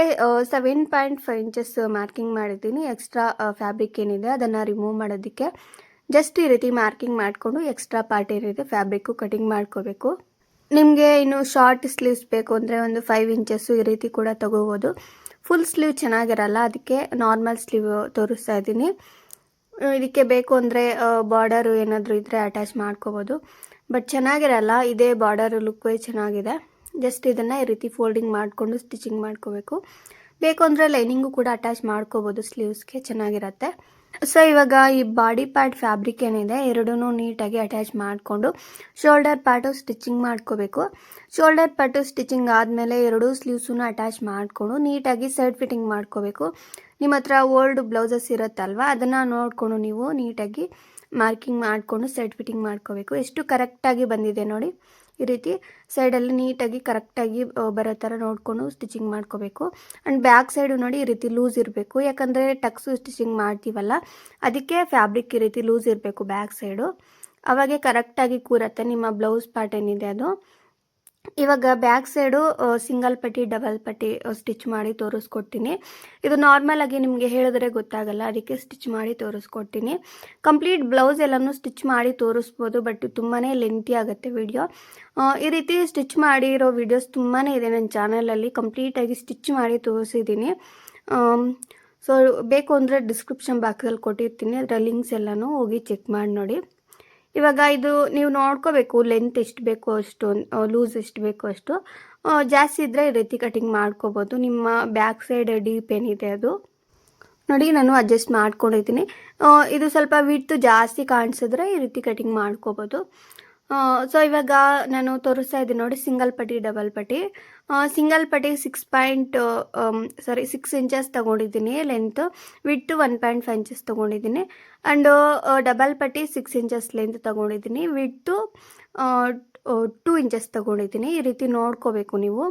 7.5 inches ಮಾರ್ಕಿಂಗ್ ಮಾಡಿದ್ದೀನಿ. ಎಕ್ಸ್ಟ್ರಾ ಫ್ಯಾಬ್ರಿಕ್ ಏನಿದೆ ಅದನ್ನು ರಿಮೂವ್ ಮಾಡೋದಕ್ಕೆ ಜಸ್ಟ್ ಈ ರೀತಿ ಮಾರ್ಕಿಂಗ್ ಮಾಡಿಕೊಂಡು ಎಕ್ಸ್ಟ್ರಾ ಪಾರ್ಟ್ ಏನಿದೆ ಫ್ಯಾಬ್ರಿಕ್ಕು ಕಟಿಂಗ್ ಮಾಡ್ಕೋಬೇಕು. ನಿಮಗೆ ಇನ್ನು ಶಾರ್ಟ್ ಸ್ಲೀವ್ಸ್ ಬೇಕು ಅಂದರೆ ಒಂದು 5 inches ಈ ರೀತಿ ಕೂಡ ತೊಗೋಬೋದು. ಫುಲ್ ಸ್ಲೀವ್ ಚೆನ್ನಾಗಿರಲ್ಲ, ಅದಕ್ಕೆ ನಾರ್ಮಲ್ ಸ್ಲೀವ್ ತೋರಿಸ್ತಾ ಇದ್ದೀನಿ. ಇದಕ್ಕೆ ಬೇಕು ಅಂದರೆ ಬಾರ್ಡರು ಏನಾದರೂ ಇದ್ದರೆ ಅಟ್ಯಾಚ್ ಮಾಡ್ಕೋಬೋದು, ಬಟ್ ಚೆನ್ನಾಗಿರಲ್ಲ. ಇದೇ ಬಾರ್ಡರ್ ಲುಕ್ ವೈಸ್ ಚೆನ್ನಾಗಿದೆ. ಜಸ್ಟ್ ಇದನ್ನು ಈ ರೀತಿ ಫೋಲ್ಡಿಂಗ್ ಮಾಡಿಕೊಂಡು ಸ್ಟಿಚಿಂಗ್ ಮಾಡ್ಕೋಬೇಕು. ಬೇಕು ಅಂದರೆ ಲೈನಿಂಗು ಕೂಡ ಅಟ್ಯಾಚ್ ಮಾಡ್ಕೋಬೋದು ಸ್ಲೀವ್ಸ್ಗೆ, ಚೆನ್ನಾಗಿರುತ್ತೆ. ಸೊ ಇವಾಗ ಈ ಬಾಡಿ ಪಾರ್ಟ್ ಫ್ಯಾಬ್ರಿಕ್ ಏನಿದೆ ಎರಡೂ ನೀಟಾಗಿ ಅಟ್ಯಾಚ್ ಮಾಡಿಕೊಂಡು ಶೋಲ್ಡರ್ ಪಾರ್ಟು ಸ್ಟಿಚಿಂಗ್ ಮಾಡ್ಕೋಬೇಕು. ಶೋಲ್ಡರ್ ಪಾರ್ಟು ಸ್ಟಿಚಿಂಗ್ ಆದಮೇಲೆ ಎರಡೂ ಸ್ಲೀವ್ಸನ್ನು ಅಟ್ಯಾಚ್ ಮಾಡಿಕೊಂಡು ನೀಟಾಗಿ ಸೈಡ್ ಫಿಟ್ಟಿಂಗ್ ಮಾಡ್ಕೋಬೇಕು. ನಿಮ್ಮ ಹತ್ರ ಓಲ್ಡ್ ಬ್ಲೌಸಸ್ ಇರುತ್ತಲ್ವ, ಅದನ್ನು ನೋಡಿಕೊಂಡು ನೀವು ನೀಟಾಗಿ ಮಾರ್ಕಿಂಗ್ ಮಾಡಿಕೊಂಡು ಸೈಡ್ ಫಿಟ್ಟಿಂಗ್ ಮಾಡ್ಕೋಬೇಕು. ಎಷ್ಟು ಕರೆಕ್ಟಾಗಿ ಬಂದಿದೆ ನೋಡಿ, ಈ ರೀತಿ ಸೈಡಲ್ಲಿ ನೀಟಾಗಿ ಕರೆಕ್ಟಾಗಿ ಬರೋ ಥರ ನೋಡಿಕೊಂಡು ಸ್ಟಿಚಿಂಗ್ ಮಾಡ್ಕೋಬೇಕು. ಆ್ಯಂಡ್ ಬ್ಯಾಕ್ ಸೈಡು ನೋಡಿ ಈ ರೀತಿ ಲೂಸ್ ಇರಬೇಕು, ಯಾಕಂದರೆ ಟಕ್ಸು ಸ್ಟಿಚಿಂಗ್ ಮಾಡ್ತೀವಲ್ಲ ಅದಕ್ಕೆ ಫ್ಯಾಬ್ರಿಕ್ ಈ ರೀತಿ ಲೂಸ್ ಇರಬೇಕು ಬ್ಯಾಕ್ ಸೈಡು. ಅವಾಗೆ ಕರೆಕ್ಟಾಗಿ ಕೂರತ್ತೆ ನಿಮ್ಮ ಬ್ಲೌಸ್ ಪಾರ್ಟ್ ಏನಿದೆ ಅದು. ಇವಾಗ ಬ್ಯಾಕ್ ಸೈಡು ಸಿಂಗಲ್ ಪಟ್ಟಿ ಡಬಲ್ ಪಟ್ಟಿ ಸ್ಟಿಚ್ ಮಾಡಿ ತೋರಿಸ್ಕೊಡ್ತೀನಿ. ಇದು ನಾರ್ಮಲ್ ಆಗಿ ನಿಮಗೆ ಹೇಳಿದ್ರೆ ಗೊತ್ತಾಗಲ್ಲ, ಅದಕ್ಕೆ ಸ್ಟಿಚ್ ಮಾಡಿ ತೋರಿಸ್ಕೊಡ್ತೀನಿ. ಕಂಪ್ಲೀಟ್ ಬ್ಲೌಸ್ ಎಲ್ಲನೂ ಸ್ಟಿಚ್ ಮಾಡಿ ತೋರಿಸ್ಬೋದು, ಬಟ್ ತುಂಬಾ ಲೆಂತಿ ಆಗುತ್ತೆ ವಿಡಿಯೋ. ಈ ರೀತಿ ಸ್ಟಿಚ್ ಮಾಡಿರೋ ವಿಡಿಯೋಸ್ ತುಂಬಾ ಇದೆ ನನ್ನ ಚಾನಲಲ್ಲಿ, ಕಂಪ್ಲೀಟಾಗಿ ಸ್ಟಿಚ್ ಮಾಡಿ ತೋರಿಸಿದ್ದೀನಿ. ಸೊ ಬೇಕು ಅಂದರೆ ಡಿಸ್ಕ್ರಿಪ್ಷನ್ ಬಾಕ್ಸಲ್ಲಿ ಕೊಟ್ಟಿರ್ತೀನಿ, ಅದರ ಲಿಂಕ್ಸ್ ಎಲ್ಲನೂ ಹೋಗಿ ಚೆಕ್ ಮಾಡಿ ನೋಡಿ. ಇವಾಗ ಇದು ನೀವು ನೋಡ್ಕೋಬೇಕು, ಲೆಂತ್ ಎಷ್ಟು ಬೇಕೋ ಅಷ್ಟು, ಲೂಸ್ ಎಷ್ಟು ಬೇಕೋ ಅಷ್ಟು. ಜಾಸ್ತಿ ಇದ್ದರೆ ಈ ರೀತಿ ಕಟಿಂಗ್ ಮಾಡ್ಕೋಬೋದು. ನಿಮ್ಮ ಬ್ಯಾಕ್ ಸೈಡ್ ಡೀಪ್ ಏನಿದೆ ಅದು ನೋಡಿ ನಾನು ಅಡ್ಜಸ್ಟ್ ಮಾಡ್ಕೊಂಡಿದ್ದೀನಿ. ಇದು ಸ್ವಲ್ಪ ವಿಡ್ತ್ ಜಾಸ್ತಿ ಕಾಣಿಸಿದ್ರೆ ಈ ರೀತಿ ಕಟಿಂಗ್ ಮಾಡ್ಕೋಬೋದು. ಸೊ ಇವಾಗ ನಾನು ತೋರಿಸ್ತಾ ಇದ್ದೀನಿ ನೋಡಿ, ಸಿಂಗಲ್ ಪಟ್ಟಿ ಡಬಲ್ ಪಟ್ಟಿ. ಸಿಂಗಲ್ ಪಟ್ಟಿ 6 ಇಂಚಸ್ ತೊಗೊಂಡಿದ್ದೀನಿ ಲೆಂತ್, ವಿಡ್ತು 1.5 ಇಂಚಸ್ ತೊಗೊಂಡಿದ್ದೀನಿ. ಆ್ಯಂಡ್ ಡಬಲ್ ಪಟ್ಟಿ 6 ಇಂಚಸ್ ಲೆಂತ್ ತೊಗೊಂಡಿದ್ದೀನಿ, ವಿಡ್ತು 2 ಇಂಚಸ್ ತೊಗೊಂಡಿದ್ದೀನಿ. ಈ ರೀತಿ ನೋಡ್ಕೋಬೇಕು ನೀವು.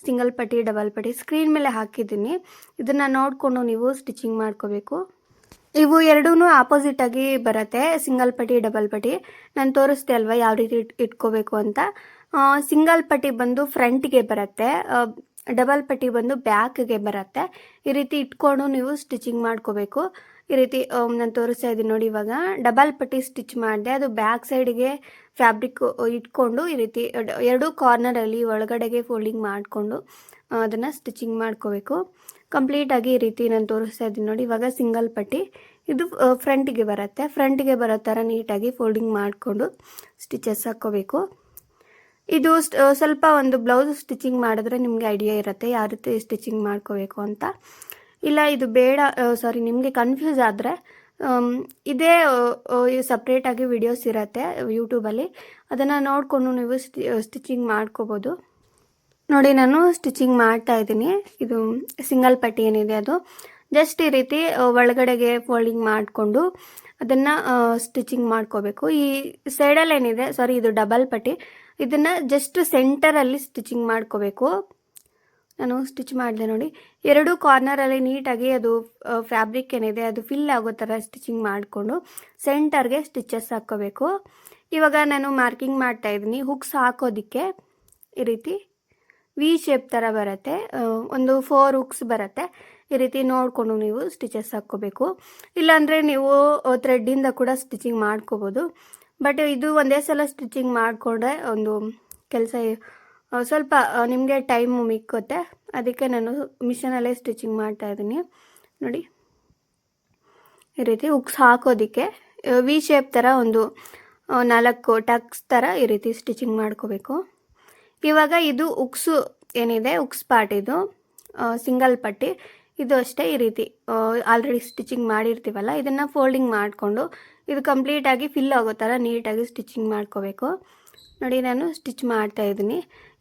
ಸಿಂಗಲ್ ಪಟ್ಟಿ ಡಬಲ್ ಪಟ್ಟಿ ಸ್ಕ್ರೀನ್ ಮೇಲೆ ಹಾಕಿದ್ದೀನಿ, ಇದನ್ನು ನೋಡಿಕೊಂಡು ನೀವು ಸ್ಟಿಚಿಂಗ್ ಮಾಡ್ಕೋಬೇಕು. ಇವು ಎರಡೂ ಆಪೋಸಿಟ್ ಆಗಿ ಬರುತ್ತೆ, ಸಿಂಗಲ್ ಪಟ್ಟಿ ಡಬಲ್ ಪಟ್ಟಿ. ನಾನು ತೋರಿಸ್ದೆ ಅಲ್ವಾ ಯಾವ ರೀತಿ ಇಟ್ಕೋಬೇಕು ಅಂತ. ಸಿಂಗಲ್ ಪಟ್ಟಿ ಬಂದು ಫ್ರಂಟ್ಗೆ ಬರುತ್ತೆ, ಡಬಲ್ ಪಟ್ಟಿ ಬಂದು ಬ್ಯಾಕ್ಗೆ ಬರುತ್ತೆ. ಈ ರೀತಿ ಇಟ್ಕೊಂಡು ನೀವು ಸ್ಟಿಚಿಂಗ್ ಮಾಡ್ಕೋಬೇಕು. ಈ ರೀತಿ ನಾನು ತೋರಿಸ್ತಾ ಇದ್ದೀನಿ ನೋಡಿ. ಇವಾಗ ಡಬಲ್ ಪಟ್ಟಿ ಸ್ಟಿಚ್ ಮಾಡಿದೆ, ಅದು ಬ್ಯಾಕ್ ಸೈಡ್ಗೆ ಫ್ಯಾಬ್ರಿಕ್ ಇಟ್ಕೊಂಡು ಈ ರೀತಿ ಎರಡೂ ಕಾರ್ನರಲ್ಲಿ ಒಳಗಡೆಗೆ ಫೋಲ್ಡಿಂಗ್ ಮಾಡಿಕೊಂಡು ಅದನ್ನು ಸ್ಟಿಚಿಂಗ್ ಮಾಡ್ಕೋಬೇಕು. ಕಂಪ್ಲೀಟಾಗಿ ಈ ರೀತಿ ನಾನು ತೋರಿಸ್ತಾ ಇದ್ದೀನಿ ನೋಡಿ. ಇವಾಗ ಸಿಂಗಲ್ ಪಟ್ಟಿ ಇದು ಫ್ರಂಟಿಗೆ ಬರುತ್ತೆ, ಫ್ರಂಟಿಗೆ ಬರೋ ಥರ ನೀಟಾಗಿ ಫೋಲ್ಡಿಂಗ್ ಮಾಡಿಕೊಂಡು ಸ್ಟಿಚಸ್ ಹಾಕ್ಕೋಬೇಕು. ಇದು ಸ್ವಲ್ಪ ಒಂದು ಬ್ಲೌಸ್ ಸ್ಟಿಚಿಂಗ್ ಮಾಡಿದ್ರೆ ನಿಮಗೆ ಐಡಿಯಾ ಇರುತ್ತೆ ಯಾವ ರೀತಿ ಸ್ಟಿಚಿಂಗ್ ಮಾಡ್ಕೋಬೇಕು ಅಂತ. ಇಲ್ಲ ಇದು ಬೇಡ, ನಿಮಗೆ ಕನ್ಫ್ಯೂಸ್ ಆದರೆ ಇದೇ ಸಪ್ರೇಟಾಗಿ ವಿಡಿಯೋಸ್ ಇರುತ್ತೆ ಯೂಟ್ಯೂಬಲ್ಲಿ, ಅದನ್ನು ನೋಡಿಕೊಂಡು ನೀವು ಸ್ಟಿಚಿಂಗ್ ಮಾಡ್ಕೋಬೋದು. ನೋಡಿ ನಾನು ಸ್ಟಿಚಿಂಗ್ ಮಾಡ್ತಾ ಇದ್ದೀನಿ. ಇದು ಸಿಂಗಲ್ ಪಟ್ಟಿ ಏನಿದೆ ಅದು ಜಸ್ಟ್ ಈ ರೀತಿ ಒಳಗಡೆಗೆ ಫೋಲ್ಡಿಂಗ್ ಮಾಡಿಕೊಂಡು ಅದನ್ನು ಸ್ಟಿಚಿಂಗ್ ಮಾಡ್ಕೋಬೇಕು. ಈ ಸೈಡಲ್ಲಿ ಏನಿದೆ ಇದು ಡಬಲ್ ಪಟ್ಟಿ, ಇದನ್ನು ಜಸ್ಟ್ ಸೆಂಟರಲ್ಲಿ ಸ್ಟಿಚಿಂಗ್ ಮಾಡ್ಕೋಬೇಕು. ನಾನು ಸ್ಟಿಚ್ ಮಾಡಿದೆ ನೋಡಿ, ಎರಡೂ ಕಾರ್ನರಲ್ಲಿ ನೀಟಾಗಿ ಅದು ಫ್ಯಾಬ್ರಿಕ್ ಏನಿದೆ ಅದು ಫಿಲ್ ಆಗೋ ಥರ ಸ್ಟಿಚಿಂಗ್ ಮಾಡಿಕೊಂಡು ಸೆಂಟರ್ಗೆ ಸ್ಟಿಚಸ್ ಹಾಕ್ಕೋಬೇಕು. ಇವಾಗ ನಾನು ಮಾರ್ಕಿಂಗ್ ಮಾಡ್ತಾ ಇದ್ದೀನಿ. ಹುಕ್ಸ್ ಹಾಕೋದಕ್ಕೆ ಈ ರೀತಿ ವಿ ಶೇಪ್ ಥರ ಬರುತ್ತೆ, ಒಂದು 4 ಹುಕ್ಸ್ ಬರುತ್ತೆ. ಈ ರೀತಿ ನೋಡಿಕೊಂಡು ನೀವು ಸ್ಟಿಚಸ್ ಹಾಕ್ಕೋಬೇಕು. ಇಲ್ಲಾಂದರೆ ನೀವು ಥ್ರೆಡ್ಡಿಂದ ಕೂಡ ಸ್ಟಿಚಿಂಗ್ ಮಾಡ್ಕೋಬೋದು. ಬಟ್ ಇದು ಒಂದೇ ಸಲ ಸ್ಟಿಚಿಂಗ್ ಮಾಡಿಕೊಂಡ್ರೆ ಒಂದು ಕೆಲಸ ಸ್ವಲ್ಪ ನಿಮಗೆ ಟೈಮು ಮಿಕ್ಕುತ್ತೆ, ಅದಕ್ಕೆ ನಾನು ಮಿಷನಲ್ಲೇ ಸ್ಟಿಚಿಂಗ್ ಮಾಡ್ತಾಯಿದ್ದೀನಿ ನೋಡಿ. ಈ ರೀತಿ ಹುಕ್ಸ್ ಹಾಕೋದಕ್ಕೆ ವಿ ಶೇಪ್ ಥರ ಒಂದು 4 ಟಕ್ಸ್ ಥರ ಈ ರೀತಿ ಸ್ಟಿಚಿಂಗ್ ಮಾಡ್ಕೋಬೇಕು. ಇವಾಗ ಇದು ಉಕ್ಸು ಏನಿದೆ, ಉಕ್ಸ್ ಪಾರ್ಟ್ ಇದು ಸಿಂಗಲ್ ಪಟ್ಟಿ, ಇದು ಅಷ್ಟೇ ಈ ರೀತಿ ಆಲ್ರೆಡಿ ಸ್ಟಿಚಿಂಗ್ ಮಾಡಿರ್ತೀವಲ್ಲ ಇದನ್ನು ಫೋಲ್ಡಿಂಗ್ ಮಾಡಿಕೊಂಡು ಇದು ಕಂಪ್ಲೀಟಾಗಿ ಫಿಲ್ ಆಗೋ ಥರ ನೀಟಾಗಿ ಸ್ಟಿಚಿಂಗ್ ಮಾಡ್ಕೋಬೇಕು. ನೋಡಿ ನಾನು ಸ್ಟಿಚ್ ಮಾಡ್ತಾ ಇದ್ದೀನಿ.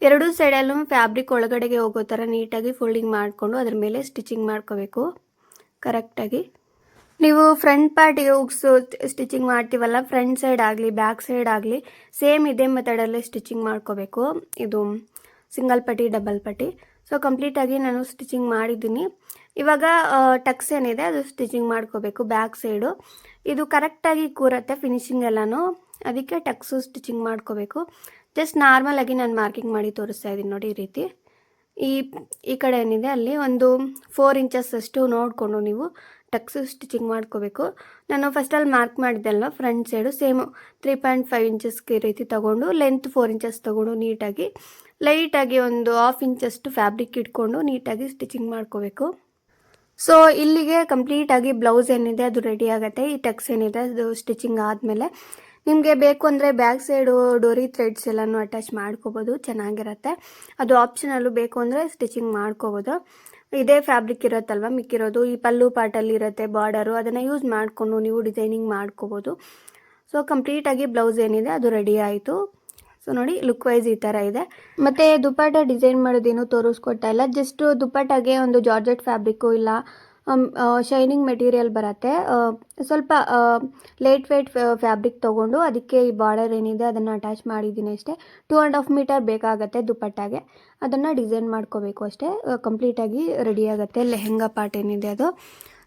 ಎರಡೂ ಸೈಡಲ್ಲೂ ಫ್ಯಾಬ್ರಿಕ್ ಒಳಗಡೆಗೆ ಹೋಗೋ ಥರ ನೀಟಾಗಿ ಫೋಲ್ಡಿಂಗ್ ಮಾಡಿಕೊಂಡು ಅದ್ರ ಮೇಲೆ ಸ್ಟಿಚಿಂಗ್ ಮಾಡ್ಕೋಬೇಕು ಕರೆಕ್ಟಾಗಿ. ನೀವು ಫ್ರಂಟ್ ಪಾರ್ಟಿಗೆ ಉಕ್ಸು ಸ್ಟಿಚಿಂಗ್ ಮಾಡ್ತೀವಲ್ಲ, ಫ್ರಂಟ್ ಸೈಡ್ ಆಗಲಿ ಬ್ಯಾಕ್ ಸೈಡ್ ಆಗಲಿ ಸೇಮ್ ಇದೇ ಮೆಥಡಲ್ಲೇ ಸ್ಟಿಚಿಂಗ್ ಮಾಡ್ಕೋಬೇಕು. ಇದು ಸಿಂಗಲ್ ಪಟ್ಟಿ ಡಬಲ್ ಪಟ್ಟಿ. ಸೊ ಕಂಪ್ಲೀಟಾಗಿ ನಾನು ಸ್ಟಿಚಿಂಗ್ ಮಾಡಿದ್ದೀನಿ. ಇವಾಗ ಟಕ್ಸ್ ಏನಿದೆ ಅದು ಸ್ಟಿಚಿಂಗ್ ಮಾಡ್ಕೋಬೇಕು ಬ್ಯಾಕ್ ಸೈಡು. ಇದು ಕರೆಕ್ಟಾಗಿ ಕೂರತ್ತೆ ಫಿನಿಶಿಂಗ್ ಎಲ್ಲನೂ, ಅದಕ್ಕೆ ಟಕ್ಸು ಸ್ಟಿಚಿಂಗ್ ಮಾಡ್ಕೋಬೇಕು. ಜಸ್ಟ್ ನಾರ್ಮಲಾಗಿ ನಾನು ಮಾರ್ಕಿಂಗ್ ಮಾಡಿ ತೋರಿಸ್ತಾ ಇದ್ದೀನಿ ನೋಡಿ. ಈ ರೀತಿ ಈ ಕಡೆ ಏನಿದೆ ಅಲ್ಲಿ ಒಂದು 4 ಇಂಚಸ್ ಅಷ್ಟು ನೋಡಿಕೊಂಡು ನೀವು ಟಕ್ಸು ಸ್ಟಿಚಿಂಗ್ ಮಾಡ್ಕೋಬೇಕು. ನಾನು ಫಸ್ಟಲ್ಲಿ ಮಾರ್ಕ್ ಮಾಡಿದ್ದೆಲ್ಲ ಫ್ರಂಟ್ ಸೈಡು ಸೇಮು 3.5 ಇಂಚಸ್ಗೆ ಈ ರೀತಿ ತೊಗೊಂಡು ಲೆಂತ್ 4 ಇಂಚಸ್ ತೊಗೊಂಡು ನೀಟಾಗಿ ಲೈಟಾಗಿ ಒಂದು 1/2 ಇಂಚಷ್ಟು ಫ್ಯಾಬ್ರಿಕ್ ಇಟ್ಕೊಂಡು ನೀಟಾಗಿ ಸ್ಟಿಚಿಂಗ್ ಮಾಡ್ಕೋಬೇಕು. ಸೊ ಇಲ್ಲಿಗೆ ಕಂಪ್ಲೀಟಾಗಿ ಬ್ಲೌಸ್ ಏನಿದೆ ಅದು ರೆಡಿ ಆಗುತ್ತೆ. ಈ ಟಕ್ಸ್ ಏನಿದೆ ಅದು ಸ್ಟಿಚಿಂಗ್ ಆದಮೇಲೆ ನಿಮಗೆ ಬೇಕು ಅಂದರೆ ಬ್ಯಾಕ್ ಸೈಡು ಡೋರಿ ಥ್ರೆಡ್ಸ್ ಎಲ್ಲನೂ ಅಟ್ಯಾಚ್ ಮಾಡ್ಕೋಬೋದು, ಚೆನ್ನಾಗಿರುತ್ತೆ. ಅದು ಆಪ್ಷನಲ್ಲು, ಬೇಕು ಅಂದರೆ ಸ್ಟಿಚಿಂಗ್ ಮಾಡ್ಕೋಬೋದು. ಇದೇ ಫ್ಯಾಬ್ರಿಕ್ ಇರುತ್ತಲ್ವ ಮಿಕ್ಕಿರೋದು, ಈ ಪಲ್ಲು ಪಾರ್ಟಲ್ಲಿ ಇರುತ್ತೆ ಬಾರ್ಡರು, ಅದನ್ನು ಯೂಸ್ ಮಾಡಿಕೊಂಡು ನೀವು ಡಿಸೈನಿಂಗ್ ಮಾಡ್ಕೋಬೋದು. ಸೊ ಕಂಪ್ಲೀಟಾಗಿ ಬ್ಲೌಸ್ ಏನಿದೆ ಅದು ರೆಡಿ ಆಯಿತು. ಸೊ ನೋಡಿ ಲುಕ್ ವೈಸ್ ಈ ಥರ ಇದೆ. ಮತ್ತು ದುಪ್ಪಟ್ಟ ಡಿಸೈನ್ ಮಾಡೋದೇನು ತೋರಿಸ್ಕೊಡ್ತಾ ಇಲ್ಲ, ಜಸ್ಟ್ ದುಪ್ಪಟ್ಟಾಗೆ ಒಂದು ಜಾರ್ಜೆಟ್ ಫ್ಯಾಬ್ರಿಕ್ಕು ಇಲ್ಲ ಶೈನಿಂಗ್ ಮೆಟೀರಿಯಲ್ ಬರುತ್ತೆ, ಸ್ವಲ್ಪ ಲೇಟ್ ವೇಟ್ ಫ್ಯಾಬ್ರಿಕ್ ತೊಗೊಂಡು ಅದಕ್ಕೆ ಈ ಬಾರ್ಡರ್ ಏನಿದೆ ಅದನ್ನು ಅಟ್ಯಾಚ್ ಮಾಡಿದ್ದೀನಿ ಅಷ್ಟೇ. 2.5 ಮೀಟರ್ ಬೇಕಾಗುತ್ತೆ ದುಪ್ಪಟ್ಟಾಗೆ, ಅದನ್ನು ಡಿಸೈನ್ ಮಾಡ್ಕೋಬೇಕು ಅಷ್ಟೇ. ಕಂಪ್ಲೀಟಾಗಿ ರೆಡಿ ಆಗುತ್ತೆ ಲೆಹೆಂಗಾ ಪಾರ್ಟ್ ಏನಿದೆ ಅದು.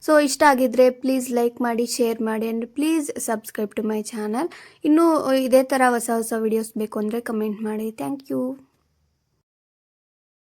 ಸೊ ಇಷ್ಟ ಆಗಿದ್ದರೆ ಪ್ಲೀಸ್ ಲೈಕ್ ಮಾಡಿ, ಶೇರ್ ಮಾಡಿ and please subscribe to my channel. ಇನ್ನೂ ಇದೇ ಥರ ಹೊಸ ಹೊಸ ವೀಡಿಯೋಸ್ ಬೇಕು ಅಂದರೆ ಕಮೆಂಟ್ ಮಾಡಿ. Thank you.